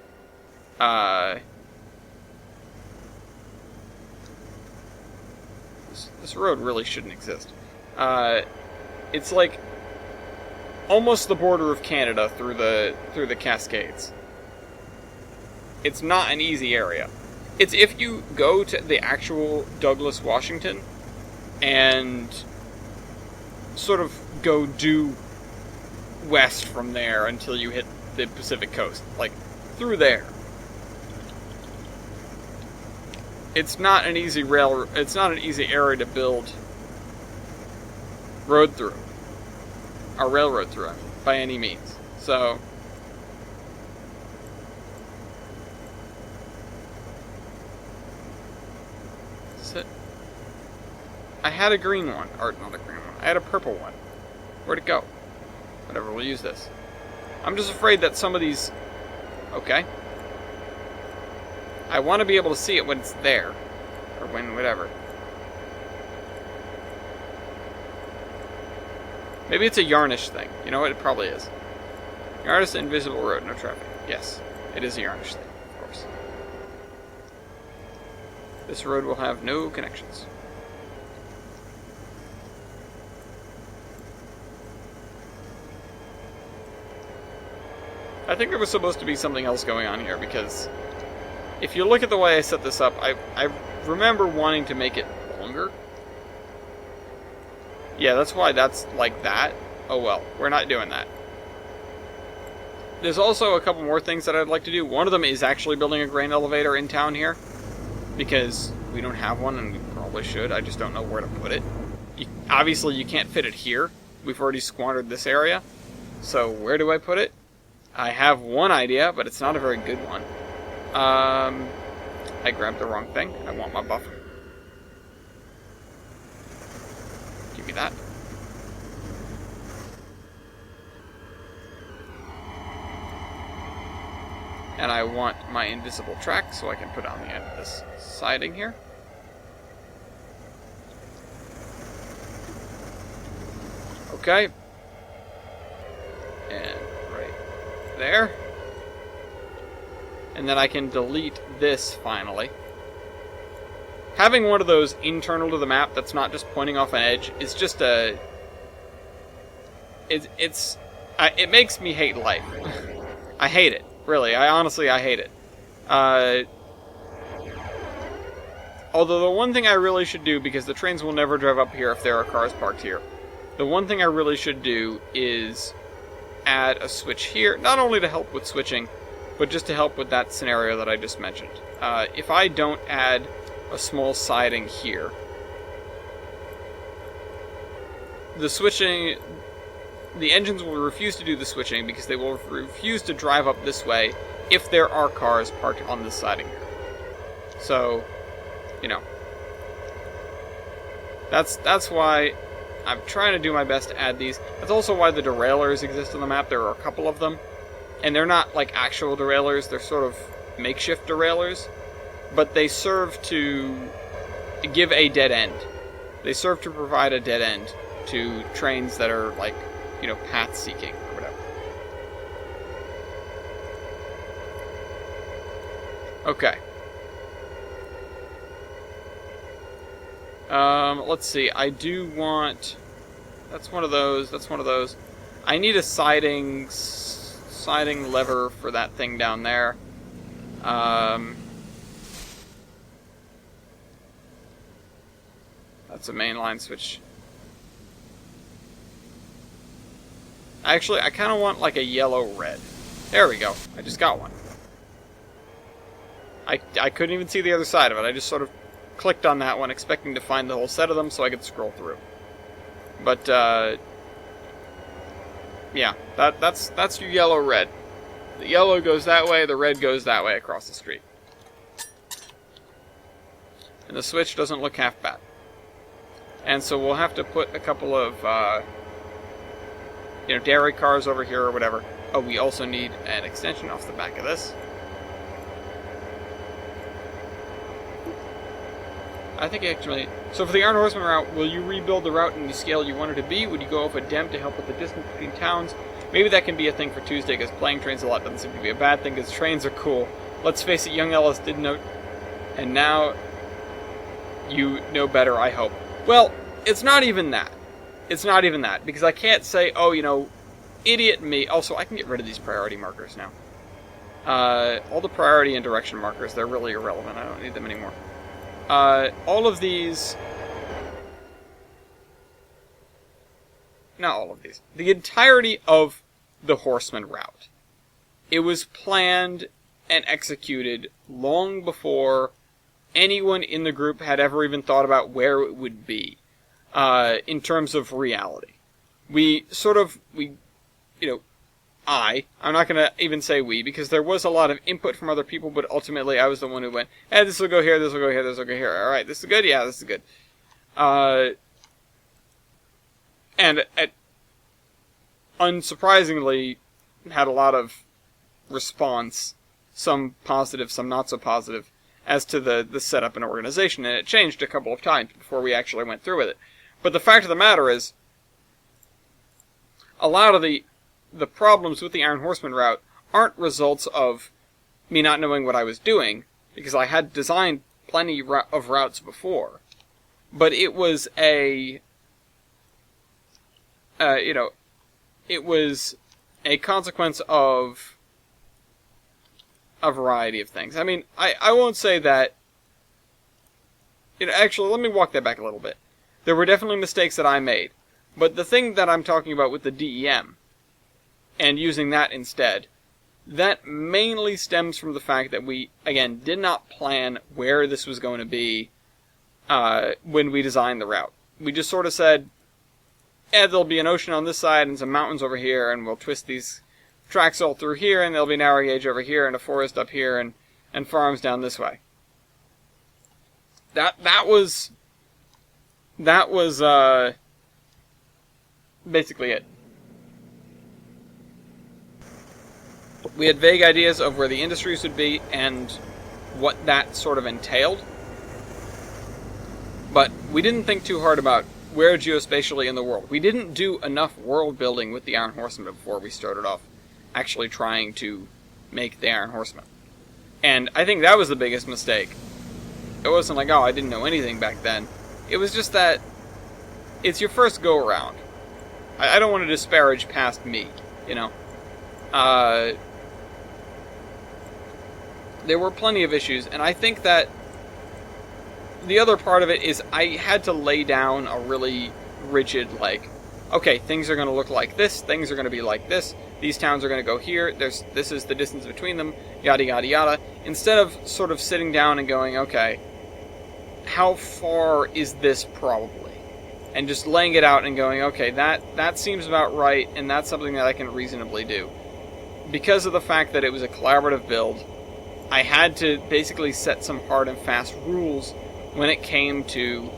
S1: this road really shouldn't exist. It's like almost the border of Canada through the Cascades. It's not an easy area. It's if you go to the actual Douglas, Washington, and sort of go due west from there until you hit the Pacific coast, like through there. It's not an easy area to build road through, or railroad through, I mean, by any means. So I had a green one, or not a green one. I had a purple one. Where'd it go? Whatever, we'll use this. I'm just afraid that some of these... Okay. I want to be able to see it when it's there. Or when, whatever. Maybe it's a Yarnish thing. You know what? It probably is. Yarnish invisible road, no traffic. Yes, it is a Yarnish thing, of course. This road will have no connections. I think there was supposed to be something else going on here, because if you look at the way I set this up, I remember wanting to make it longer. Yeah, that's why that's like that. Oh well, we're not doing that. There's also a couple more things that I'd like to do. One of them is actually building a grain elevator in town here, because we don't have one, and we probably should. I just don't know where to put it. Obviously, you can't fit it here. We've already squandered this area. So where do I put it? I have one idea, but it's not a very good one. I grabbed the wrong thing. I want my buffer. Give me that. And I want my invisible track so I can put it on the end of this siding here. Okay. And right there. And then I can delete this finally. Having one of those internal to the map that's not just pointing off an edge is just a... It makes me hate life. I hate it. Really, I hate it. Although the one thing I really should do, because the trains will never drive up here if there are cars parked here, the one thing I really should do is add a switch here, not only to help with switching, but just to help with that scenario that I just mentioned. If I don't add a small siding here, the engines will refuse to do the switching because they will refuse to drive up this way if there are cars parked on this siding here. So, you know, that's why I'm trying to do my best to add these. That's also why the derailleurs exist on the map. There are a couple of them, and they're not like actual derailleurs. They're sort of makeshift derailleurs, but they serve to give a dead end. They serve to provide a dead end to trains that are like, you know, path seeking or whatever. Okay. Let's see. I do want... That's one of those. That's one of those. I need a siding lever for that thing down there. That's a mainline switch. Actually, I kind of want like a yellow-red. There we go. I just got one. I couldn't even see the other side of it. I just sort of clicked on that one, expecting to find the whole set of them so I could scroll through. But, yeah, that's your yellow-red. The yellow goes that way, the red goes that way across the street. And the switch doesn't look half bad. And so we'll have to put a couple of, you know, dairy cars over here or whatever. Oh, we also need an extension off the back of this. I think actually... So for the Iron Horseman route, will you rebuild the route in the scale you want it to be? Would you go off a DEM to help with the distance between towns? Maybe that can be a thing for Tuesday, because playing trains a lot doesn't seem to be a bad thing, because trains are cool. Let's face it, young Ellis did know... And now... you know better, I hope. Well, it's not even that. It's not even that, because I can't say, oh, you know, idiot me. Also, I can get rid of these priority markers now. All the priority and direction markers, they're really irrelevant. I don't need them anymore. All of these... Not all of these. The entirety of the Horseman route. It was planned and executed long before anyone in the group had ever even thought about where it would be, in terms of reality. I'm not going to even say we, because there was a lot of input from other people, but ultimately I was the one who went, this will go here, this will go here, this will go here. Alright, this is good? Yeah, this is good. And unsurprisingly, had a lot of response, some positive, some not so positive, as to the setup and organization, and it changed a couple of times before we actually went through with it. But the fact of the matter is, a lot of the problems with the Iron Horseman route aren't results of me not knowing what I was doing, because I had designed plenty of routes before. But it was it was a consequence of a variety of things. I mean, I won't say that... actually, let me walk that back a little bit. There were definitely mistakes that I made. But the thing that I'm talking about with the DEM, and using that instead, that mainly stems from the fact that we, again, did not plan where this was going to be when we designed the route. We just sort of said, there'll be an ocean on this side and some mountains over here, and we'll twist these tracks all through here, and there'll be narrow gauge over here, and a forest up here, and farms down this way. That was basically it. We had vague ideas of where the industries would be and what that sort of entailed, but we didn't think too hard about where geospatially in the world. We didn't do enough world building with the Iron Horseman before we started off actually trying to make the Iron Horseman. And I think that was the biggest mistake. It wasn't like, I didn't know anything back then. It was just that it's your first go-around. I don't want to disparage past me, There were plenty of issues, and I think that the other part of it is I had to lay down a really rigid, okay, things are going to look like this, things are going to be like this, these towns are going to go here, this is the distance between them, yada yada yada, instead of sort of sitting down and going, okay, how far is this probably? And just laying it out and going, okay, that seems about right, and that's something that I can reasonably do. Because of the fact that it was a collaborative build, I had to basically set some hard and fast rules when it came to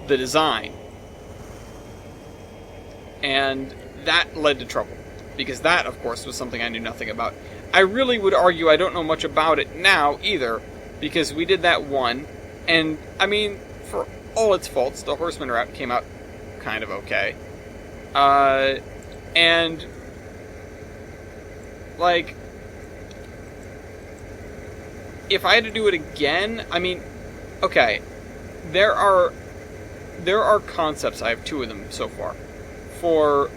S1: the design. And that led to trouble, because that, of course, was something I knew nothing about. I really would argue I don't know much about it now, either, because we did that one, and, I mean, for all its faults, the Horseman route came out kind of okay. And, if I had to do it again, I mean, okay, there are concepts, I have two of them so far, for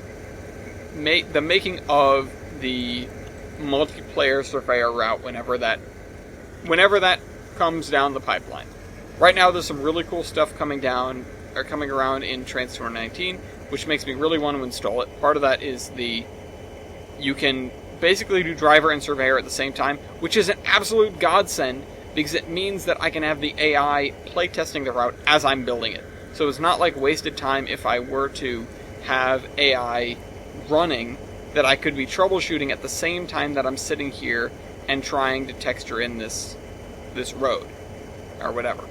S1: the making of the multiplayer surveyor route whenever that comes down the pipeline. Right now there's some really cool stuff coming around in Trains 2019, which makes me really want to install it. Part of that is you can basically do driver and surveyor at the same time, which is an absolute godsend, because it means that I can have the AI playtesting the route as I'm building it. So it's not like wasted time if I were to have AI running, that I could be troubleshooting at the same time that I'm sitting here and trying to texture in this road, or whatever.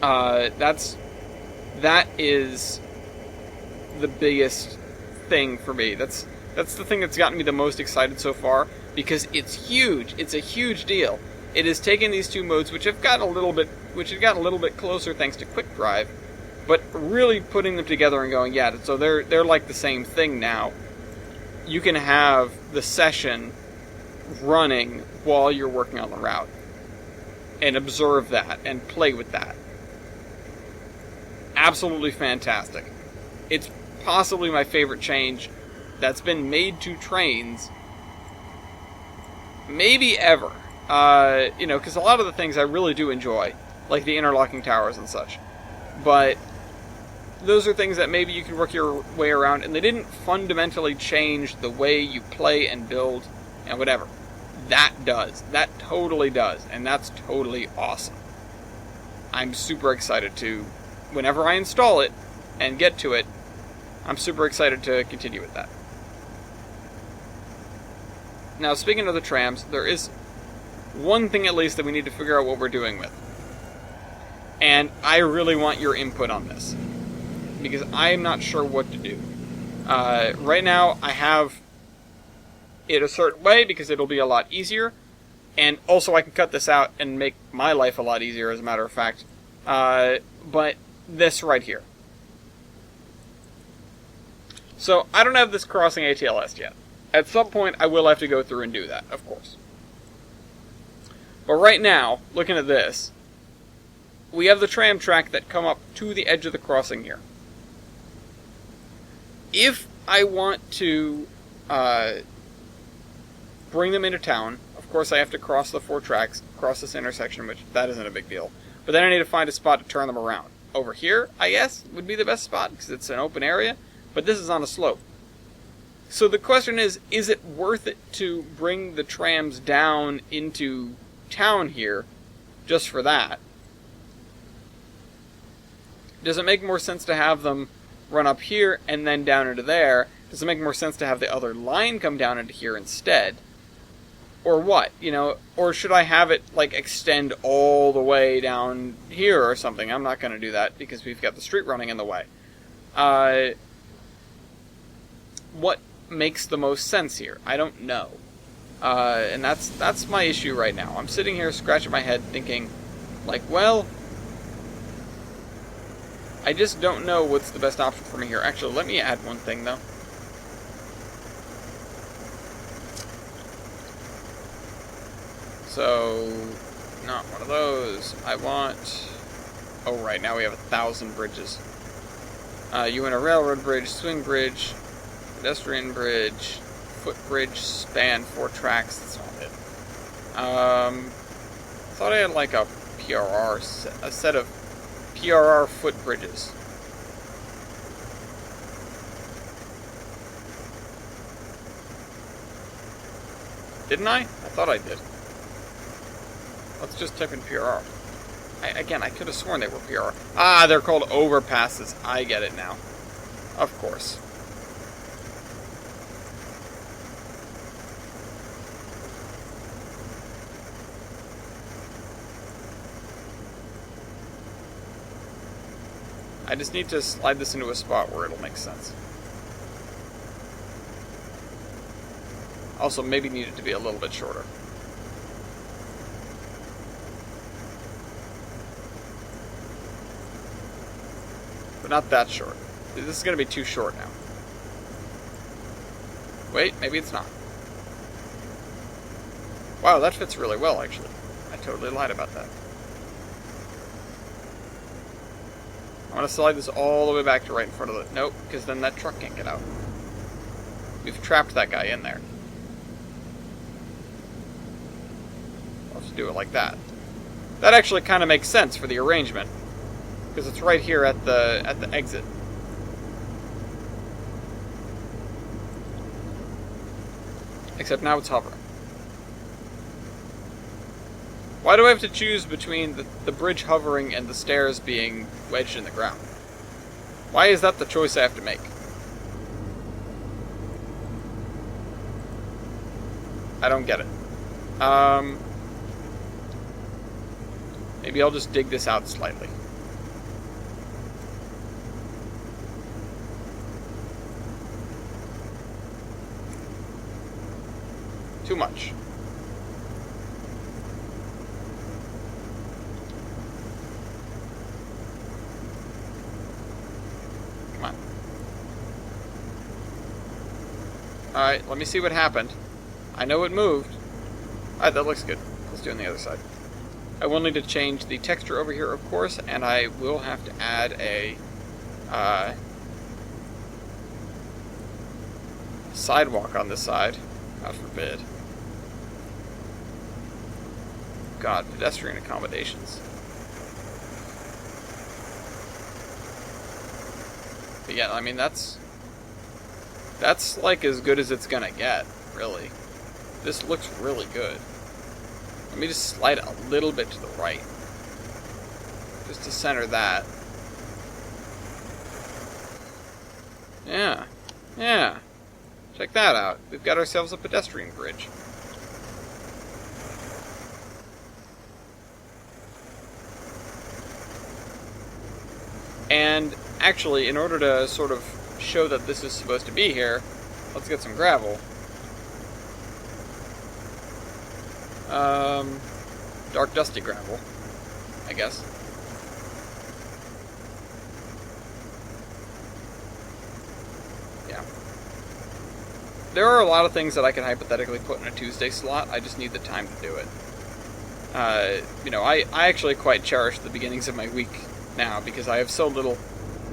S1: That is the biggest thing for me. That's the thing that's gotten me the most excited so far, because it's huge. It's a huge deal. It has taken these two modes, which have gotten a little bit closer thanks to Quick Drive, but really putting them together and going, yeah, so they're like the same thing now. You can have the session running while you're working on the route, and observe that, and play with that. Absolutely fantastic. It's possibly my favorite change that's been made to trains maybe ever. Because a lot of the things I really do enjoy, like the interlocking towers and such. But those are things that maybe you can work your way around, and they didn't fundamentally change the way you play and build and whatever. That does. That totally does, and that's totally awesome. I'm super excited to, whenever I install it and get to it, I'm super excited to continue with that. Now, speaking of the trams, there is one thing at least that we need to figure out what we're doing with. And I really want your input on this, because I am not sure what to do. Right now, I have it a certain way because it'll be a lot easier, and also I can cut this out and make my life a lot easier, as a matter of fact. But this right here. So, I don't have this crossing ATLS yet. At some point, I will have to go through and do that, of course. But right now, looking at this, we have the tram track that come up to the edge of the crossing here. If I want to bring them into town, of course I have to cross the 4 tracks, cross this intersection, which that isn't a big deal. But then I need to find a spot to turn them around. Over here, I guess, would be the best spot, because it's an open area, but this is on a slope. So the question is it worth it to bring the trams down into town here, just for that? Does it make more sense to have them run up here and then down into there? Does it make more sense to have the other line come down into here instead? Or what? Or should I have it, extend all the way down here or something? I'm not going to do that because we've got the street running in the way. What makes the most sense here? I don't know. And that's my issue right now. I'm sitting here scratching my head thinking, well, I just don't know what's the best option for me here. Actually, let me add one thing, though. So, not one of those. I want... Oh, right, now we have 1,000 bridges. You want a railroad bridge, swing bridge, pedestrian bridge, footbridge, span, 4 tracks. That's not it. Thought I had, a PRR, a set of PRR footbridges. Didn't I? I thought I did. Let's just type in PRR. I could have sworn they were PRR. Ah, they're called overpasses. I get it now. Of course. I just need to slide this into a spot where it'll make sense. Also, maybe need it to be a little bit shorter. But not that short. This is going to be too short now. Wait, maybe it's not. Wow, that fits really well, actually. I totally lied about that. I'm going to slide this all the way back to right in front of the... Nope, because then that truck can't get out. We've trapped that guy in there. I'll have to do it like that. That actually kind of makes sense for the arrangement, because it's right here at the exit. Except now it's hovering. Why do I have to choose between the bridge hovering and the stairs being wedged in the ground? Why is that the choice I have to make? I don't get it. Maybe I'll just dig this out slightly. Too much. Come on. Alright, let me see what happened. I know it moved. Alright, that looks good. Let's do it on the other side. I will need to change the texture over here, of course, and I will have to add a sidewalk on this side. God forbid. God, pedestrian accommodations. But yeah, I mean, that's like as good as it's gonna get, really. This looks really good. Let me just slide it a little bit to the right. Just to center that. Yeah. Yeah. Check that out. We've got ourselves a pedestrian bridge. And actually, in order to sort of show that this is supposed to be here, let's get some gravel. Dark dusty gravel, I guess. Yeah. There are a lot of things that I can hypothetically put in a Tuesday slot, I just need the time to do it. I actually quite cherish the beginnings of my week now, because I have so little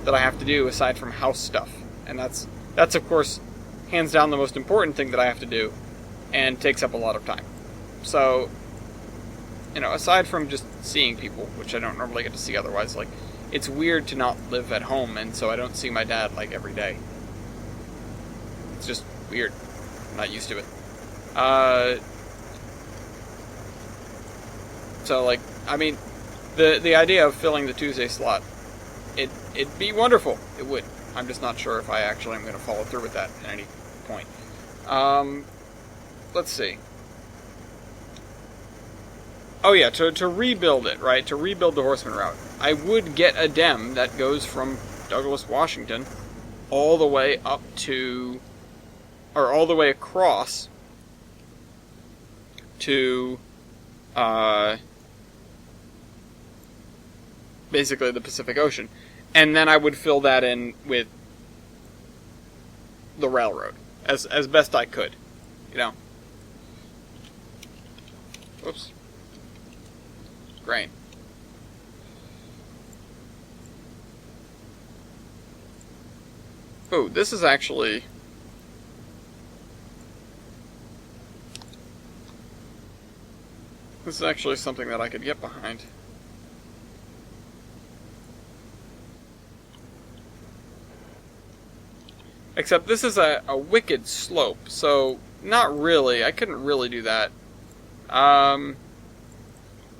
S1: that I have to do aside from house stuff. And that's of course, hands down the most important thing that I have to do, and takes up a lot of time. So, aside from just seeing people, which I don't normally get to see otherwise, like, it's weird to not live at home, and so I don't see my dad, like, every day. It's just weird. I'm not used to it. So, like, I mean, the idea of filling the Tuesday slot, it'd be wonderful. It would. I'm just not sure if I actually am going to follow through with that at any point. Let's see. Oh yeah, to rebuild it, right? To rebuild the Horseman route, I would get a DEM that goes from Douglas, Washington, all the way up to, or all the way across to, basically the Pacific Ocean. And then I would fill that in with the railroad, as best I could, Whoops. Grain. Oh, this is actually... This is actually something that I could get behind. Except this is a wicked slope, so not really. I couldn't really do that.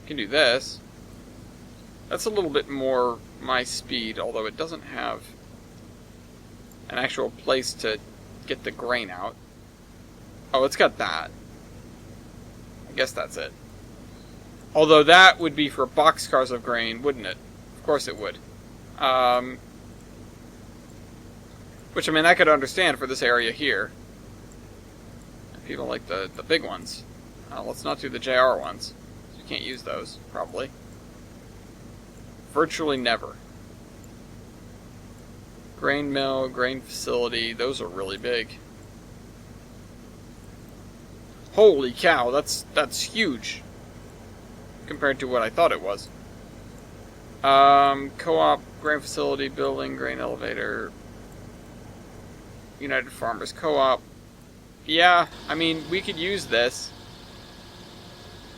S1: Can do this. That's a little bit more my speed, although it doesn't have an actual place to get the grain out. Oh, it's got that. I guess that's it. Although that would be for boxcars of grain, wouldn't it? Of course it would. Which, I mean, I could understand for this area here. People like the big ones. Let's not do the JR ones. You can't use those, probably. Virtually never. Grain mill, grain facility, those are really big. Holy cow, that's huge compared to what I thought it was. Co-op, grain facility, building, grain elevator, United Farmers Co-op. Yeah, I mean, we could use this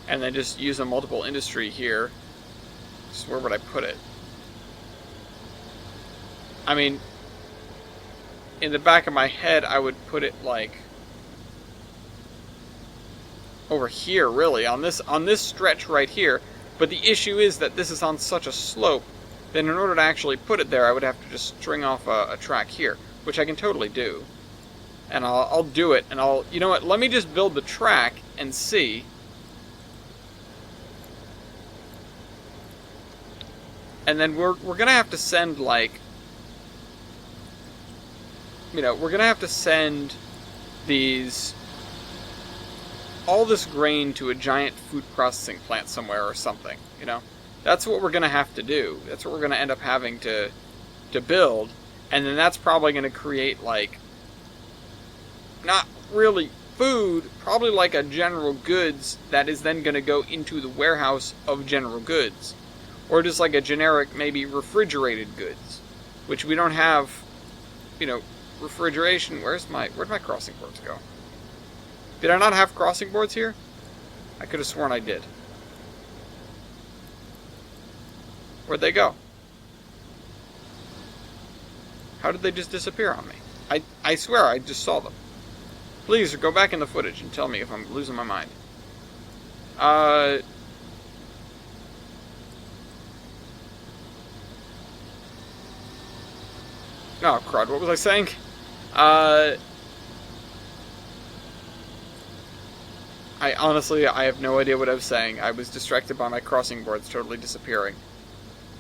S1: and then just use a multiple industry here. Just where would I put it? I mean, in the back of my head, I would put it like over here, really, on this stretch right here. But the issue is that this is on such a slope that in order to actually put it there, I would have to just string off a track here, which I can totally do. And I'll do it, and you know what? Let me just build the track and see. And then we're gonna have to send, like, we're gonna have to send all this grain to a giant food processing plant somewhere or something, That's what we're gonna have to do. That's what we're gonna end up having to build, and then that's probably gonna create, like, not really food, probably like a general goods that is then gonna go into the warehouse of general goods. Or just like a generic, maybe refrigerated goods, which we don't have, refrigeration. Where'd my crossing boards go? Did I not have crossing boards here? I could have sworn I did. Where'd they go? How did they just disappear on me? I swear I just saw them. Please, go back in the footage and tell me if I'm losing my mind. Oh, crud, what was I saying? I have no idea what I was saying. I was distracted by my crossing boards totally disappearing.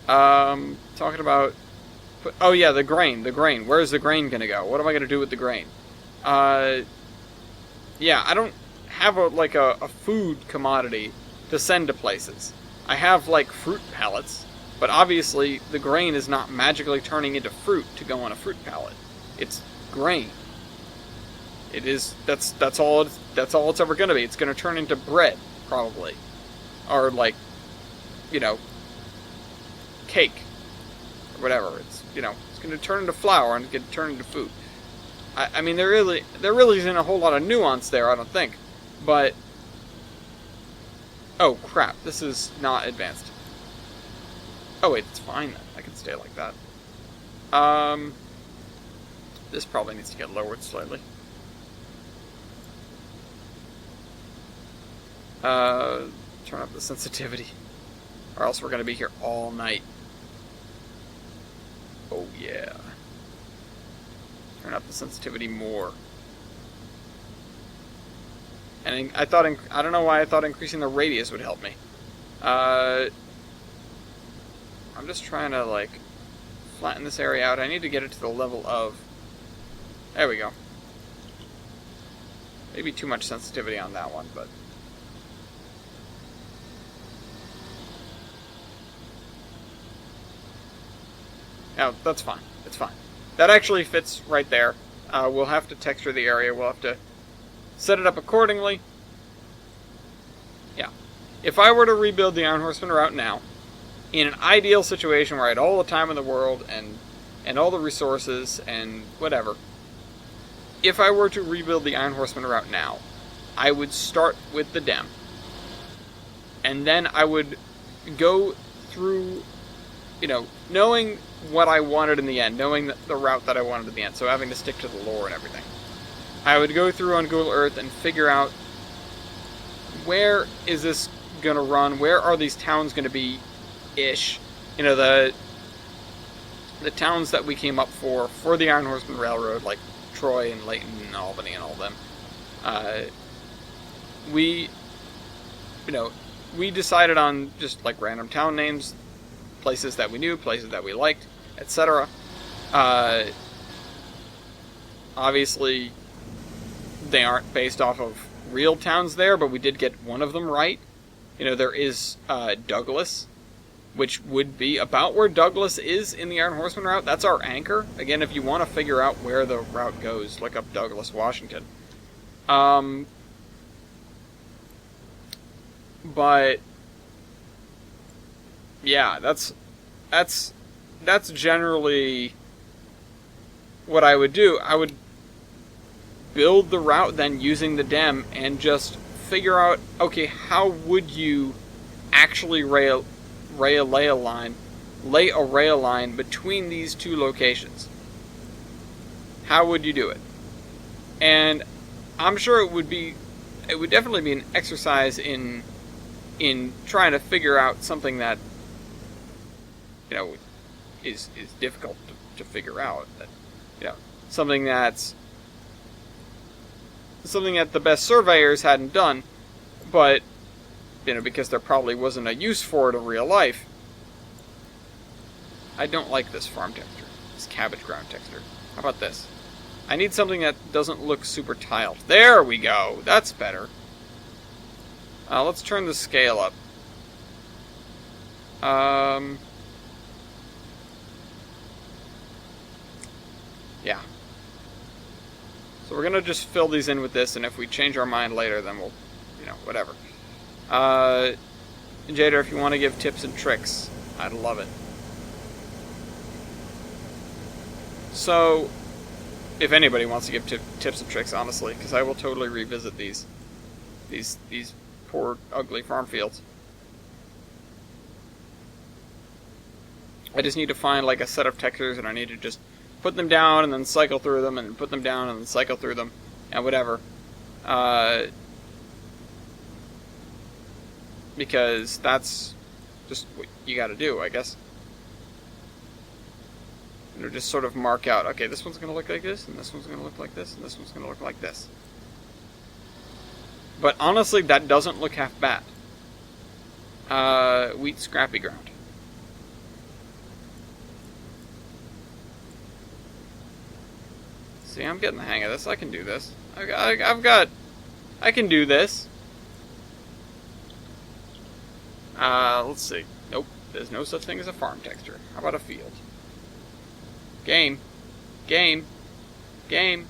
S1: Talking about... Oh yeah, the grain. Where's the grain gonna go? What am I gonna do with the grain? Yeah, I don't have a food commodity to send to places. I have, like, fruit pallets, but obviously the grain is not magically turning into fruit to go on a fruit pallet. It's grain. It is, that's all it's ever gonna be. It's gonna turn into bread, probably. Or, like, you know, cake. Or whatever. It's, you know, it's gonna turn into flour and it's gonna turn into food. I mean, there really isn't a whole lot of nuance there, I don't think. But, oh crap, this is not advanced. Oh wait, it's fine then. I can stay like that. This probably needs to get lowered slightly. Turn up the sensitivity. Or else we're gonna be here all night. Oh yeah. Turn up the sensitivity more. And I don't know why I thought increasing the radius would help me. I'm just trying to, like, flatten this area out. I need to get it to the level of... There we go. Maybe too much sensitivity on that one, but... No, that's fine. It's fine. That actually fits right there. We'll have to texture the area. We'll have to set it up accordingly. Yeah. If I were to rebuild the Iron Horseman route now, in an ideal situation where I had all the time in the world and all the resources and whatever, if I were to rebuild the Iron Horseman route now, I would start with the Dem. And then I would go through, you know, knowing what I wanted in the end, knowing the route that I wanted in the end, so having to stick to the lore and everything. I would go through on Google Earth and figure out where is this going to run, where are these towns going to be ish. You know, the towns that we came up for the Iron Horseman Railroad, like Troy and Layton and Albany and all of them. We decided on just like random town names, places that we knew, places that we liked, etc. Obviously, they aren't based off of real towns there, but we did get one of them right. You know, there is Douglas, which would be about where Douglas is in the Iron Horseman route. That's our anchor. Again, if you want to figure out where the route goes, look up Douglas, Washington. But yeah, that's generally what I would do. I would build the route then using the Dem and just figure out, okay, how would you actually lay a rail line between these two locations? How would you do it? And I'm sure it would definitely be an exercise in trying to figure out something that, you know, is difficult to figure out. That, you know, something that the best surveyors hadn't done, but, you know, because there probably wasn't a use for it in real life. I don't like this farm texture, this cabbage ground texture. How about this? I need something that doesn't look super tiled. There we go. That's better. Let's turn the scale up. Yeah. So we're gonna just fill these in with this, and if we change our mind later, then we'll, you know, whatever. Jader, if you want to give tips and tricks, I'd love it. So, if anybody wants to give tips and tricks, honestly, because I will totally revisit these poor, ugly farm fields. I just need to find like a set of textures, and I need to just put them down and then cycle through them, and put them down and then cycle through them, and whatever. Because that's just what you gotta do, I guess. And just sort of mark out, okay, this one's gonna look like this, and this one's gonna look like this, and this one's gonna look like this. But honestly, that doesn't look half bad. Wheat scrappy ground. See, I'm getting the hang of this. I can do this. I can do this. Let's see. Nope, there's no such thing as a farm texture. How about a field? Game. Game. Game.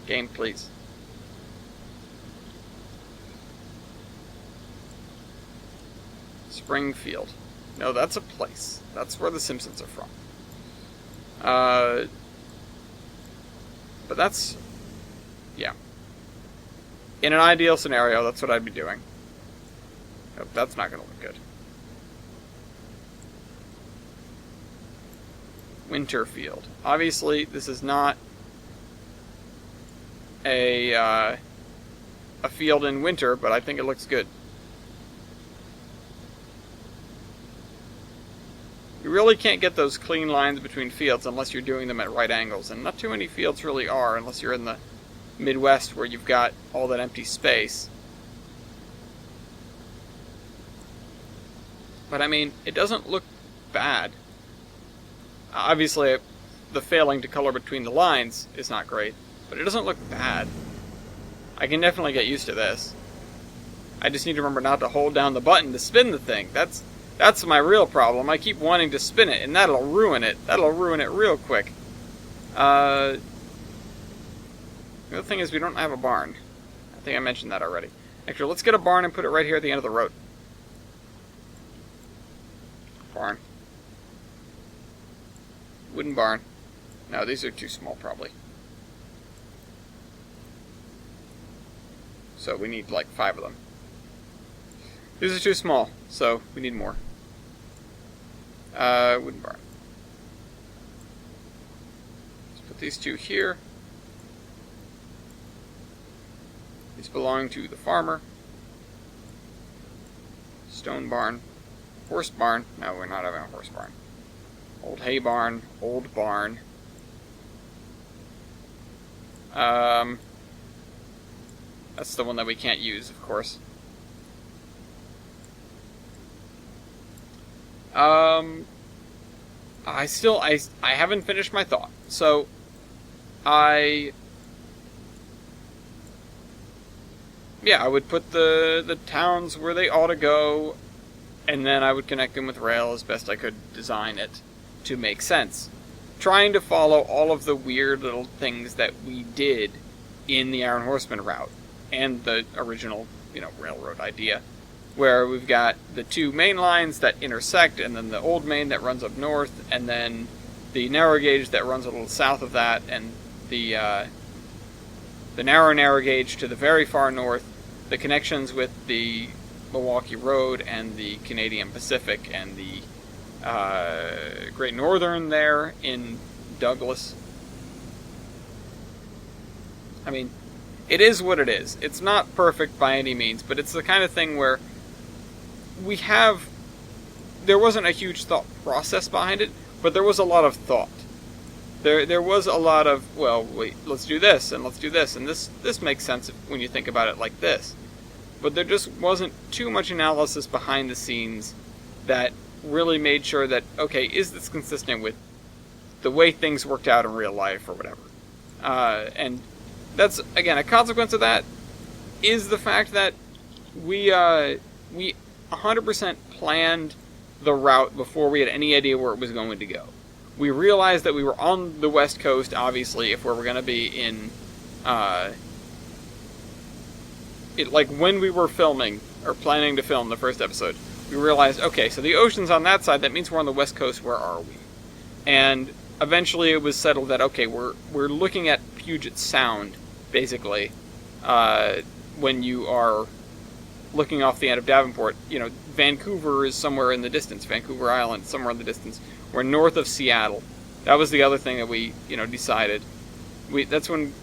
S1: Game, please. Springfield. No, that's a place. That's where the Simpsons are from. But that's... yeah. In an ideal scenario, that's what I'd be doing. Nope, that's not going to look good. Winterfield. Obviously, this is not a field in winter, but I think it looks good. You really can't get those clean lines between fields unless you're doing them at right angles, and not too many fields really are unless you're in the Midwest where you've got all that empty space. But I mean, it doesn't look bad. Obviously, the failing to color between the lines is not great, but it doesn't look bad. I can definitely get used to this. I just need to remember not to hold down the button to spin the thing. That's my real problem. I keep wanting to spin it, and that'll ruin it. That'll ruin it real quick. The other thing is we don't have a barn. I think I mentioned that already. Actually, let's get a barn and put it right here at the end of the road. Barn. Wooden barn. No, these are too small, probably. So we need like 5 of them. These are too small, so we need more. Wooden barn. Let's put these 2 here. These belong to the farmer. Stone barn. Horse barn. No, we're not having a horse barn. Old hay barn. Old barn. That's the one that we can't use, of course. I haven't finished my thought. So, I would put the towns where they ought to go, and then I would connect them with rail as best I could design it to make sense. Trying to follow all of the weird little things that we did in the Iron Horseman route, and the original, railroad idea, where we've got the 2 main lines that intersect, and then the old main that runs up north, and then the narrow gauge that runs a little south of that, and the narrow gauge to the very far north, the connections with the Milwaukee Road and the Canadian Pacific and the Great Northern there in Douglas. I mean, it is what it is. It's not perfect by any means, but it's the kind of thing where there wasn't a huge thought process behind it, but there was a lot of thought. There was a lot of, well, wait, let's do this, and let's do this, and this makes sense when you think about it like this. But there just wasn't too much analysis behind the scenes that really made sure that, okay, is this consistent with the way things worked out in real life or whatever? And that's, again, a consequence of that is the fact that we 100% planned the route before we had any idea where it was going to go. We realized that we were on the West Coast, obviously, if we were going to be in, when we were filming, or planning to film the first episode, we realized, okay, so the ocean's on that side, that means we're on the West Coast, where are we? And eventually it was settled that, okay, we're looking at Puget Sound, basically, when you are looking off the end of Davenport, Vancouver is somewhere in the distance. Vancouver Island, somewhere in the distance. We're north of Seattle. That was the other thing that we, decided. That's when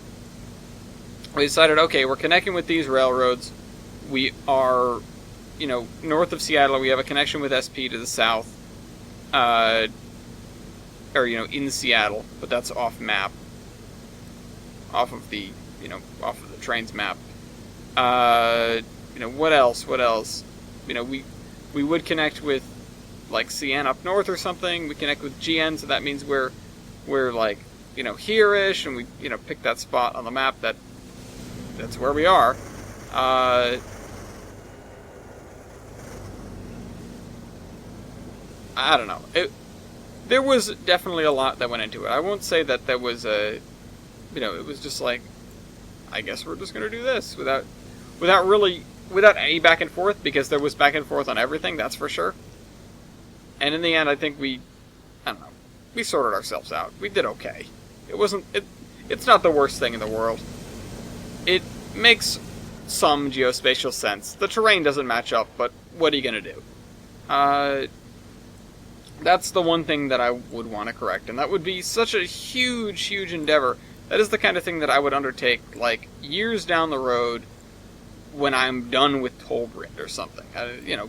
S1: we decided, okay, we're connecting with these railroads. We are, north of Seattle. We have a connection with SP to the south. In Seattle, but that's off map. Off of the train's map. What else? We would connect with, like, CN up north or something. We connect with GN, so that means we're like, here-ish, and we, pick that spot on the map that's where we are. I don't know. There was definitely a lot that went into it. I won't say that there was it was just like, I guess we're just going to do this without any back and forth, because there was back and forth on everything, that's for sure. And in the end, I think we sorted ourselves out. We did okay. It's not the worst thing in the world. It makes some geospatial sense. The terrain doesn't match up, but what are you going to do? That's the one thing that I would want to correct, and that would be such a huge, huge endeavor. That is the kind of thing that I would undertake, like, years down the road when I'm done with Tolbrand or something.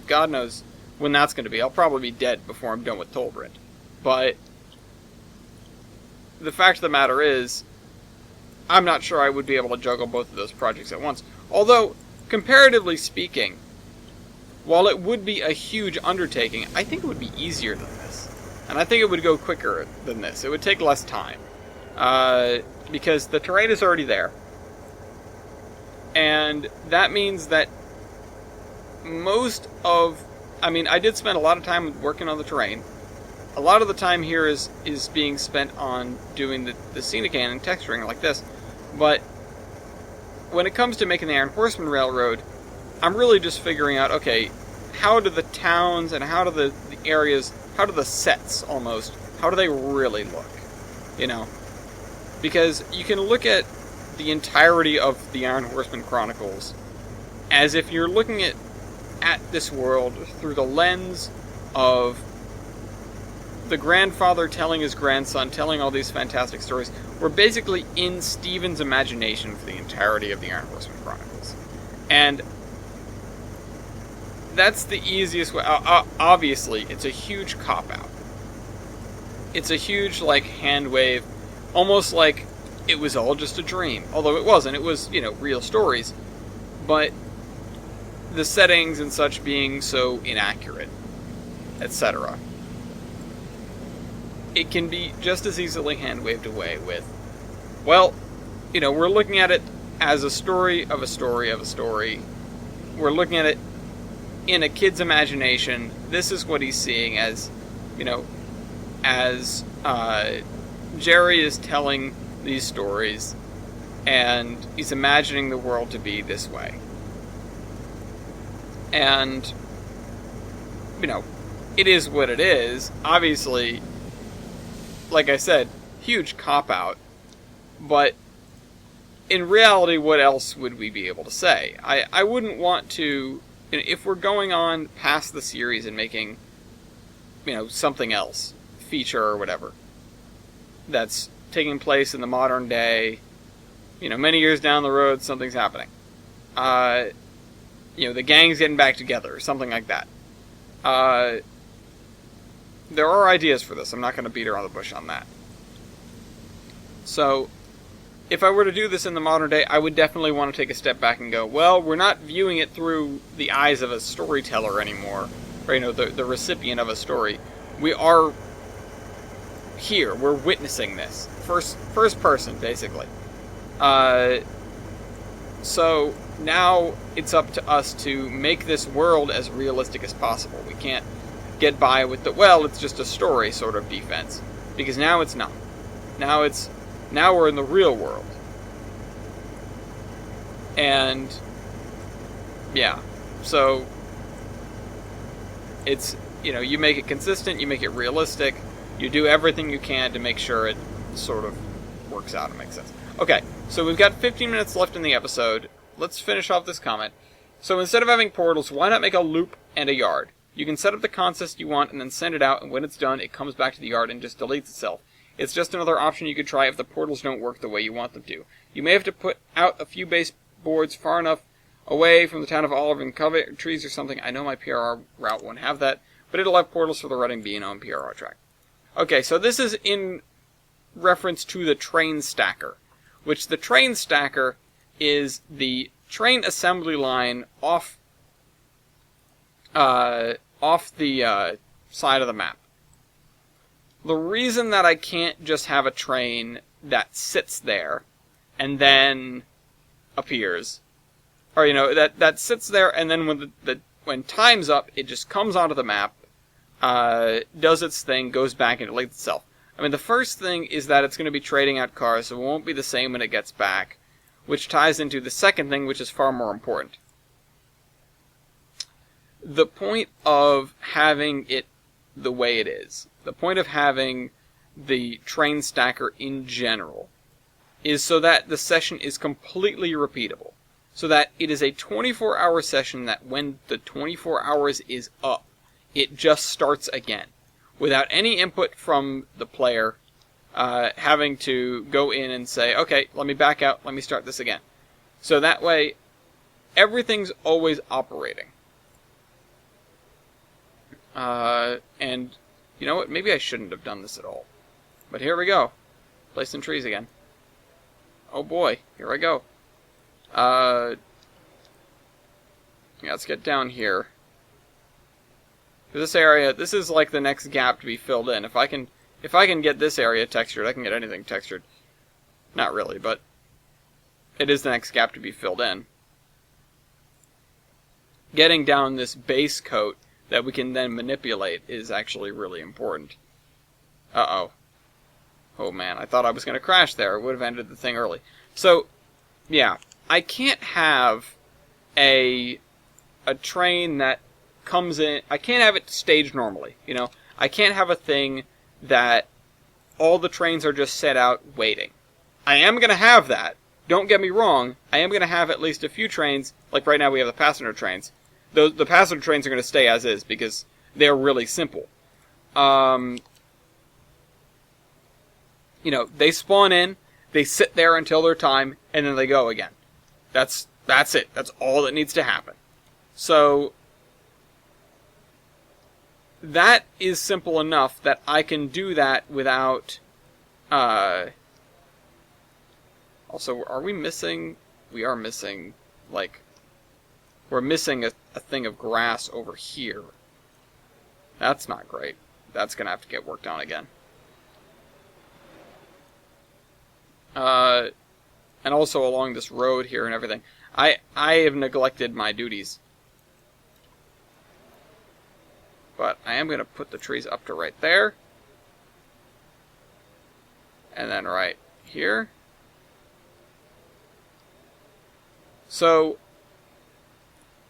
S1: God knows when that's going to be. I'll probably be dead before I'm done with Tolbrand. But the fact of the matter is, I'm not sure I would be able to juggle both of those projects at once. Although, comparatively speaking, while it would be a huge undertaking, I think it would be easier than this. And I think it would go quicker than this. It would take less time. Because the terrain is already there. And that means that I did spend a lot of time working on the terrain. A lot of the time here is being spent on doing the scenic and texturing like this. But when it comes to making the Iron Horseman Railroad, I'm really just figuring out, okay, how do the towns and how do the areas, how do the sets almost, how do they really look? Because you can look at the entirety of the Iron Horseman Chronicles as if you're looking at this world through the lens of the grandfather telling his grandson, telling all these fantastic stories. We're basically in Stephen's imagination for the entirety of the Iron Horseman Chronicles. And that's the easiest way. Obviously, it's a huge cop-out. It's a huge, hand wave, almost like it was all just a dream. Although it wasn't. It was, real stories. But the settings and such being so inaccurate, etc., it can be just as easily hand-waved away with, well, we're looking at it as a story of a story of a story. We're looking at it in a kid's imagination. This is what he's seeing as Jerry is telling these stories, and he's imagining the world to be this way. And, it is what it is. Obviously, like I said, huge cop-out. But in reality, what else would we be able to say? I wouldn't want to, if we're going on past the series and making, something else, feature or whatever, that's taking place in the modern day, many years down the road, something's happening. The gang's getting back together, or something like that. There are ideas for this. I'm not going to beat around the bush on that. So, if I were to do this in the modern day, I would definitely want to take a step back and go, well, we're not viewing it through the eyes of a storyteller anymore, or, the recipient of a story. We are here. We're witnessing this. First person, basically. So, now it's up to us to make this world as realistic as possible. We can't get by with it's just a story sort of defense. Because now it's not. Now we're in the real world. And, yeah. So, it's, you make it consistent, you make it realistic, you do everything you can to make sure it sort of works out and makes sense. Okay, so we've got 15 minutes left in the episode. Let's finish off this comment. So instead of having portals, why not make a loop and a yard? You can set up the consist you want and then send it out, and when it's done, it comes back to the yard and just deletes itself. It's just another option you could try if the portals don't work the way you want them to. You may have to put out a few base boards far enough away from the town of Olive and cover trees or something. I know my PRR route won't have that, but it'll have portals for the Reading B&O PRR track. Okay, so this is in reference to the train stacker, which the train stacker is the train assembly line off the side of the map. The reason that I can't just have a train that sits there and then appears, or that sits there and then when time's up, it just comes onto the map, does its thing, goes back and deletes itself. I mean, the first thing is that it's going to be trading out cars, so it won't be the same when it gets back, which ties into the second thing, which is far more important. The point of having it the way it is, the point of having the train stacker in general, is so that the session is completely repeatable. So that it is a 24-hour session that when the 24 hours is up, it just starts again. Without any input from the player having to go in and say, okay, let me back out, let me start this again. So that way, everything's always operating. And you know what? Maybe I shouldn't have done this at all. But here we go. Placing trees again. Oh boy, here I go. Yeah, let's get down here. This area, this is like the next gap to be filled in. If I can get this area textured, I can get anything textured. Not really, but it is the next gap to be filled in. Getting down this base coat that we can then manipulate is actually really important. Uh-oh. Oh man, I thought I was going to crash there. It would have ended the thing early. So, yeah, I can't have a train that comes in. I can't have it staged normally, I can't have a thing that all the trains are just set out waiting. I am going to have that. Don't get me wrong. I am going to have at least a few trains, like right now we have the passenger trains. The passenger trains are going to stay as is because they're really simple. They spawn in, they sit there until their time, and then they go again. That's it. That's all that needs to happen. So that is simple enough that I can do that without... Also, are we missing... We are missing, we're missing a thing of grass over here. That's not great. That's going to have to get worked on again. And also along this road here and everything. I have neglected my duties. But I am going to put the trees up to right there. And then right here. So,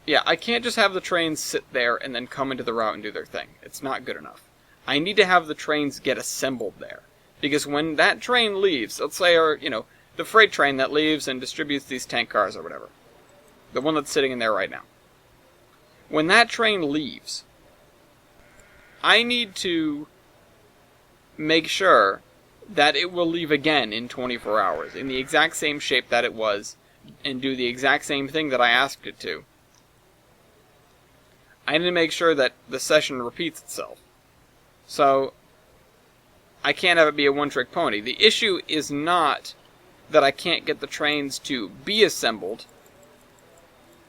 S1: yeah, I can't just have the trains sit there and then come into the route and do their thing. It's not good enough. I need to have the trains get assembled there. Because when that train leaves, let's say, the freight train that leaves and distributes these tank cars or whatever. The one that's sitting in there right now. When that train leaves, I need to make sure that it will leave again in 24 hours, in the exact same shape that it was, and do the exact same thing that I asked it to. I need to make sure that the session repeats itself. So, I can't have it be a one-trick pony. The issue is not that I can't get the trains to be assembled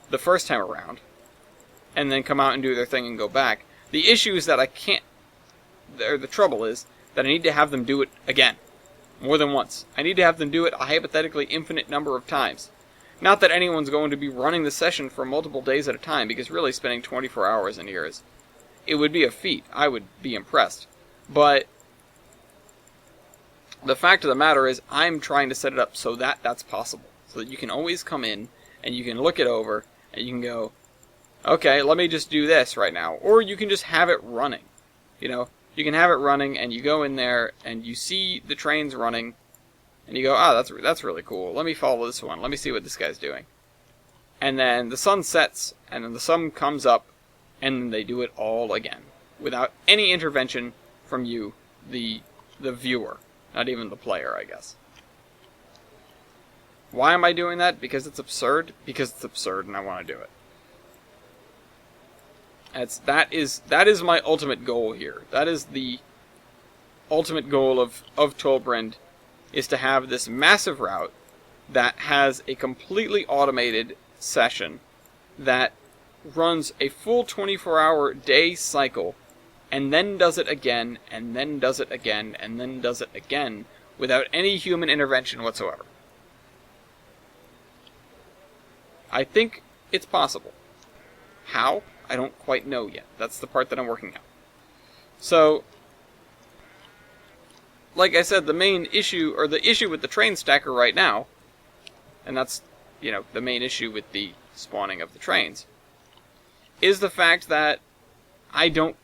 S1: the first time around, and then come out and do their thing and go back. The issue is that I can't... the trouble is that I need to have them do it again. More than once. I need to have them do it a hypothetically infinite number of times. Not that anyone's going to be running the session for multiple days at a time, because really spending 24 hours in here is... It would be a feat. I would be impressed. But the fact of the matter is, I'm trying to set it up so that that's possible. So that you can always come in, and you can look it over, and you can go, okay, let me just do this right now. Or you can just have it running. You can have it running, and you go in there, and you see the trains running, and you go, that's really cool. Let me follow this one. Let me see what this guy's doing. and then the sun sets, and then the sun comes up, and then they do it all again, without any intervention from you, the viewer. Not even the player, I guess. Why am I doing that? Because it's absurd? Because it's absurd and I want to do it. That is my ultimate goal here. That is the ultimate goal of Tolbrand, is to have this massive route that has a completely automated session that runs a full 24-hour day cycle, and then does it again, and then does it again, and then does it again, without any human intervention whatsoever. I think it's possible. How? I don't quite know yet. That's the part that I'm working out. So, like I said, the main issue, or the issue with the train stacker right now, and that's, the main issue with the spawning of the trains, is the fact that I don't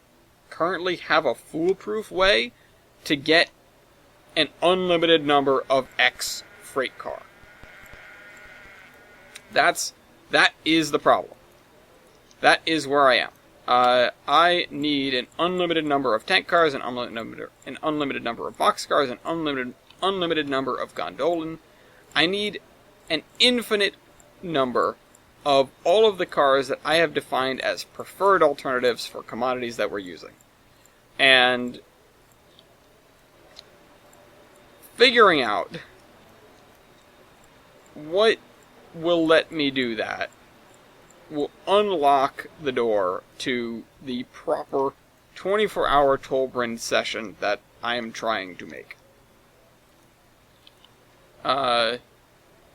S1: currently have a foolproof way to get an unlimited number of X freight car. That is the problem. That is where I am. I need an unlimited number of tank cars, an unlimited number of boxcars, an unlimited number of gondolin. I need an infinite number of all of the cars that I have defined as preferred alternatives for commodities that we're using. And figuring out what will let me do that will unlock the door to the proper 24-hour Tolbrand session that I am trying to make.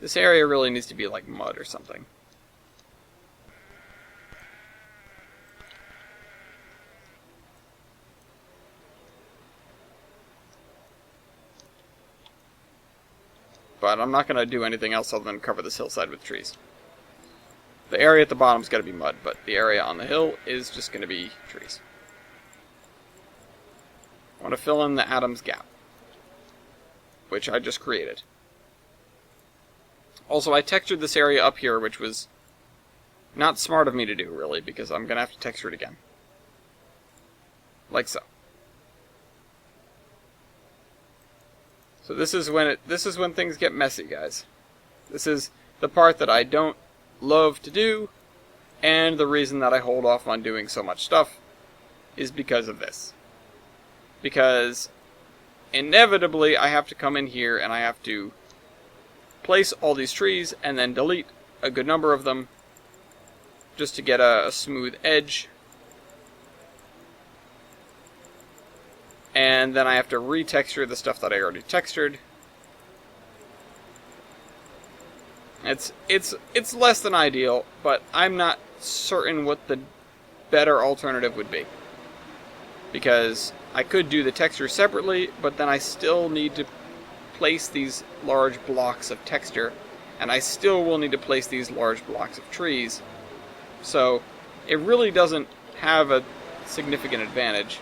S1: This area really needs to be like mud or something. But I'm not going to do anything else other than cover this hillside with trees. The area at the bottom's got to be mud, but the area on the hill is just going to be trees. I want to fill in the Adams Gap, which I just created. Also, I textured this area up here, which was not smart of me to do, really, because I'm going to have to texture it again. Like so. So this is when things get messy, guys. This is the part that I don't love to do, and the reason that I hold off on doing so much stuff is because of this. Because inevitably I have to come in here and I have to place all these trees and then delete a good number of them just to get a smooth edge. And then I have to retexture the stuff that I already textured. It's less than ideal, but I'm not certain what the better alternative would be. Because I could do the texture separately, but then I still need to place these large blocks of texture, and I still will need to place these large blocks of trees. So it really doesn't have a significant advantage.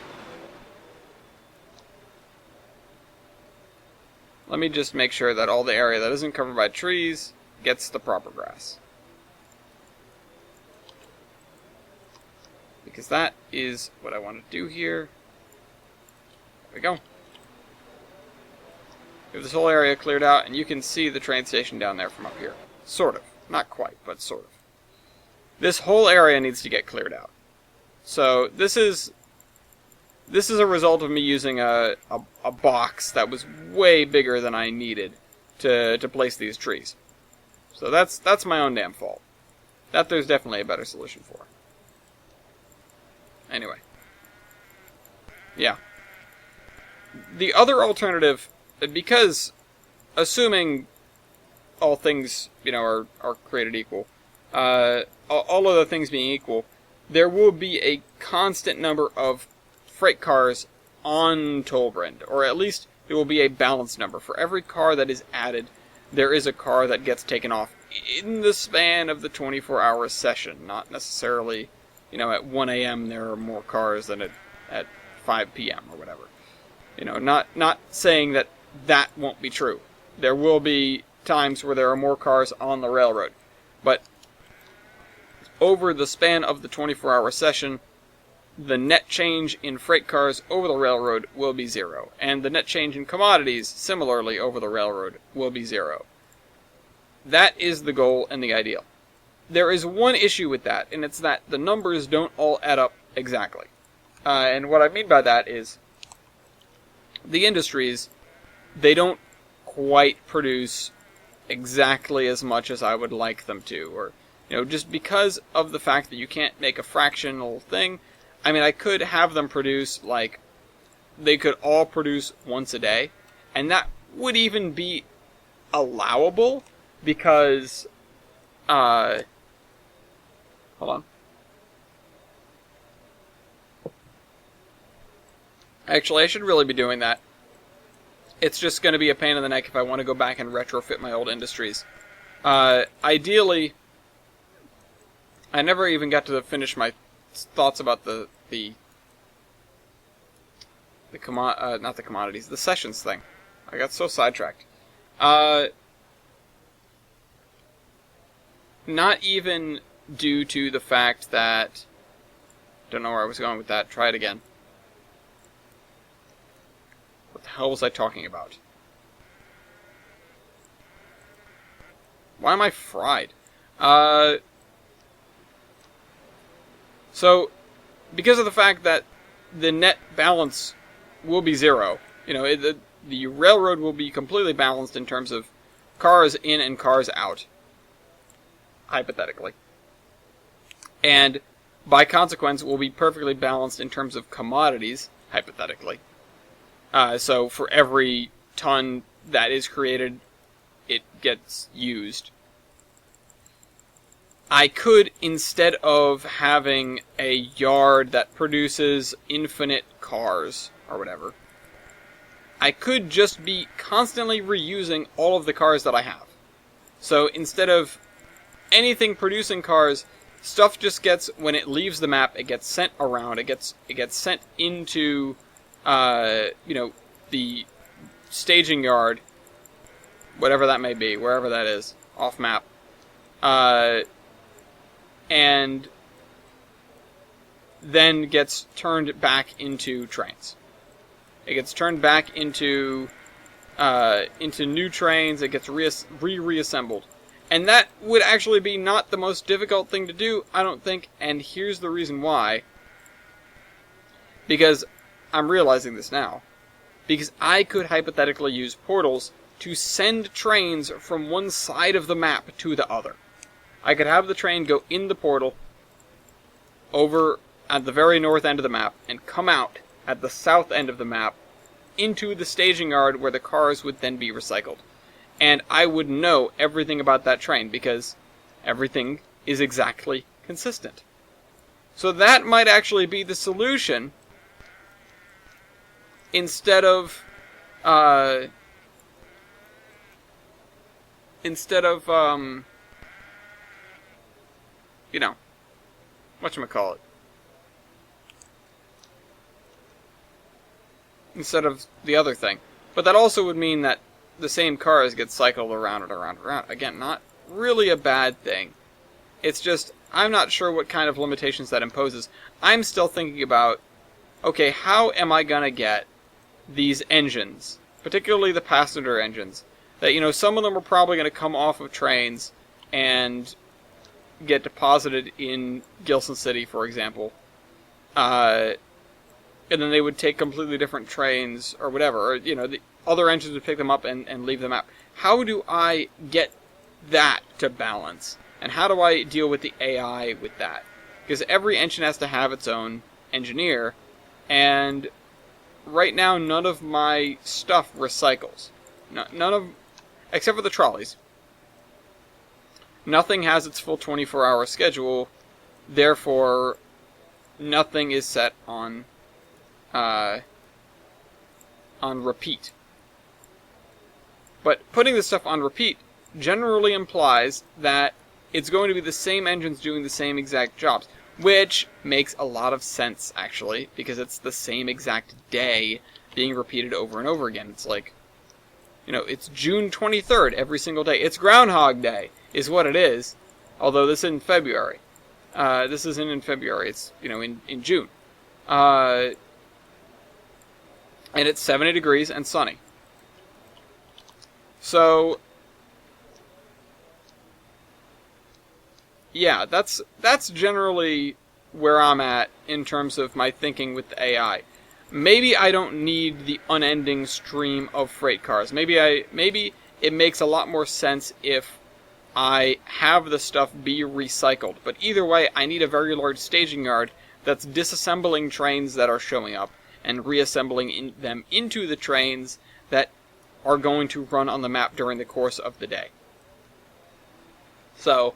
S1: Let me just make sure that all the area that isn't covered by trees gets the proper grass. Because that is what I want to do here. There we go. We have this whole area cleared out, and you can see the train station down there from up here. Sort of. Not quite, but sort of. This whole area needs to get cleared out. So this is a result of me using a box that was way bigger than I needed to place these trees. So that's my own damn fault. That there's definitely a better solution for. Anyway. Yeah. The other alternative, because assuming all things, are created equal, all other things being equal, there will be a constant number of freight cars on Tolbrand, or at least there will be a balanced number. For every car that is added, there is a car that gets taken off in the span of the 24-hour session. Not necessarily, at 1 a.m. there are more cars than at 5 p.m. or whatever. Not saying that won't be true. There will be times where there are more cars on the railroad. But over the span of the 24-hour session, the net change in freight cars over the railroad will be 0. And the net change in commodities, similarly over the railroad, will be 0. That is the goal and the ideal. There is one issue with that, and it's that the numbers don't all add up exactly. And what I mean by that is, the industries, they don't quite produce exactly as much as I would like them to, or, just because of the fact that you can't make a fractional thing. I mean, I could have them produce, they could all produce once a day, and that would even be allowable, because, hold on. Actually, I should really be doing that. It's just going to be a pain in the neck if I want to go back and retrofit my old industries. Ideally, I never even got to finish my thoughts about the sessions thing. I got so sidetracked. Not even due to the fact that... Don't know where I was going with that. Try it again. What the hell was I talking about? Why am I fried? So, because of the fact that the net balance will be 0, the railroad will be completely balanced in terms of cars in and cars out, hypothetically. And, by consequence, will be perfectly balanced in terms of commodities, hypothetically. So, for every ton that is created, it gets used. I could, instead of having a yard that produces infinite cars, or whatever, I could just be constantly reusing all of the cars that I have. So instead of anything producing cars, stuff just gets, when it leaves the map, it gets sent around, it gets sent into, the staging yard, whatever that may be, wherever that is, off map. And then gets turned back into trains. It gets turned back into new trains. It gets reassembled, and that would actually be not the most difficult thing to do, I don't think. And here's the reason why. Because I'm realizing this now. Because I could hypothetically use portals to send trains from one side of the map to the other. I could have the train go in the portal over at the very north end of the map and come out at the south end of the map into the staging yard where the cars would then be recycled. And I would know everything about that train because everything is exactly consistent. So that might actually be the solution instead of whatchamacallit. Instead of the other thing. But that also would mean that the same cars get cycled around and around and around. Again, not really a bad thing. It's just, I'm not sure what kind of limitations that imposes. I'm still thinking about, okay, how am I gonna get these engines, particularly the passenger engines, that, some of them are probably gonna come off of trains and get deposited in Gilson City, for example. And then they would take completely different trains or whatever. Or, the other engines would pick them up and leave them out. How do I get that to balance? And how do I deal with the AI with that? Because every engine has to have its own engineer. And right now, none of my stuff recycles. Except for the trolleys. Nothing has its full 24-hour schedule, therefore, nothing is set on repeat. But putting this stuff on repeat generally implies that it's going to be the same engines doing the same exact jobs, which makes a lot of sense, actually, because it's the same exact day being repeated over and over again. It's like, it's June 23rd every single day. It's Groundhog Day, is what it is, although this is in February. This isn't in February. It's, in June. And it's 70 degrees and sunny. So, yeah, that's generally where I'm at in terms of my thinking with the AI. Maybe I don't need the unending stream of freight cars. Maybe it makes a lot more sense if I have the stuff be recycled. But either way, I need a very large staging yard that's disassembling trains that are showing up and reassembling them into the trains that are going to run on the map during the course of the day. So,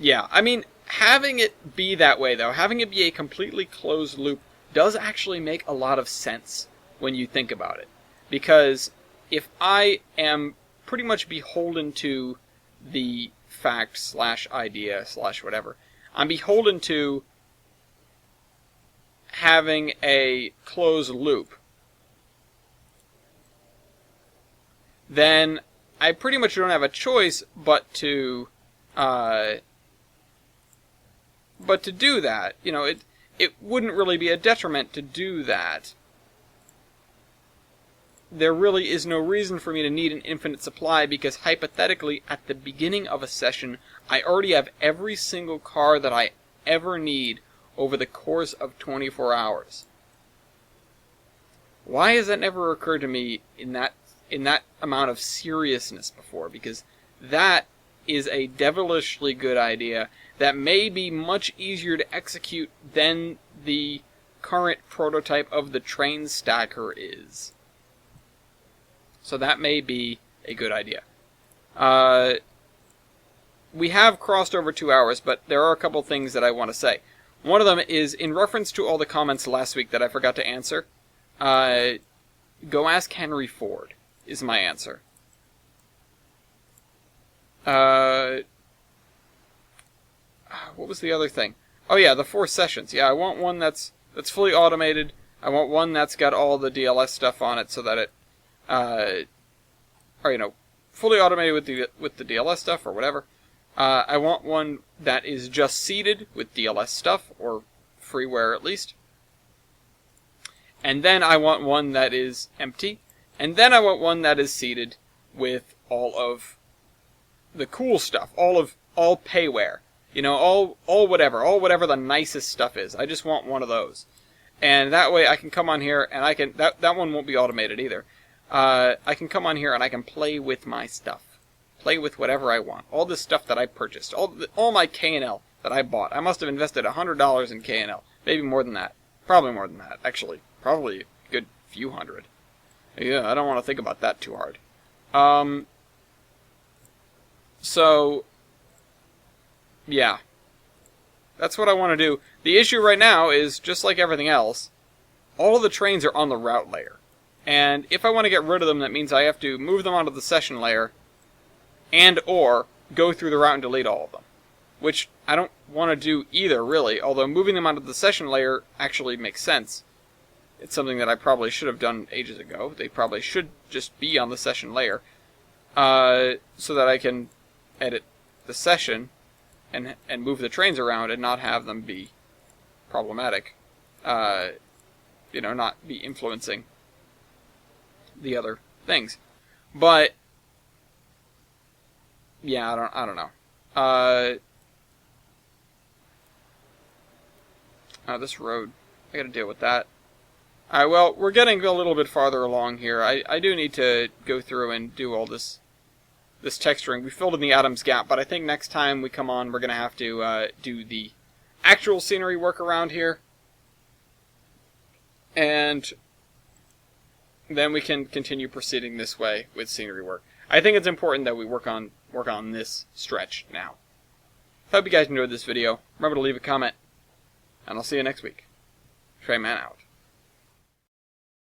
S1: yeah, I mean, having it be that way, though, having it be a completely closed loop, does actually make a lot of sense when you think about it. Because if I am pretty much beholden to the fact / idea / whatever, I'm beholden to having a closed loop, then I pretty much don't have a choice but to do that. It wouldn't really be a detriment to do that. There really is no reason for me to need an infinite supply, because hypothetically, at the beginning of a session, I already have every single car that I ever need over the course of 24 hours. Why has that never occurred to me in that amount of seriousness before? Because that is a devilishly good idea that may be much easier to execute than the current prototype of the train stacker is. So that may be a good idea. We have crossed over 2 hours, but there are a couple things that I want to say. One of them is in reference to all the comments last week that I forgot to answer. Go ask Henry Ford is my answer. What was the other thing? Oh yeah, the 4 sessions. Yeah, I want one that's fully automated. I want one that's got all the DLS stuff on it, so that it, fully automated with the DLS stuff or whatever. I want one that is just seated with DLS stuff, or freeware at least. And then I want one that is empty. And then I want one that is seated with all of the cool stuff, all payware. All whatever the nicest stuff is. I just want one of those. And that way I can come on here and I can, that one won't be automated either. I can come on here and I can play with my stuff. Play with whatever I want. All this stuff that I purchased. All my K&L that I bought. I must have invested $100 in K&L. Maybe more than that. Probably more than that, actually. Probably a good few hundred. Yeah, I don't want to think about that too hard. So, yeah. That's what I want to do. The issue right now is, just like everything else, all of the trains are on the route layer. And if I want to get rid of them, that means I have to move them onto the session layer, and or go through the route and delete all of them. Which I don't want to do either, really, although moving them onto the session layer actually makes sense. It's something that I probably should have done ages ago. They probably should just be on the session layer, so that I can edit the session and move the trains around and not have them be problematic. Not be influencing the other things. But yeah, I don't know. This road, I gotta deal with that. Alright, well, we're getting a little bit farther along here. I do need to go through and do all this texturing. We filled in the Adams Gap, but I think next time we come on, we're gonna have to do the actual scenery work around here. And then we can continue proceeding this way with scenery work. I think it's important that we work on this stretch now. Hope you guys enjoyed this video. Remember to leave a comment, and I'll see you next week. Treyman out.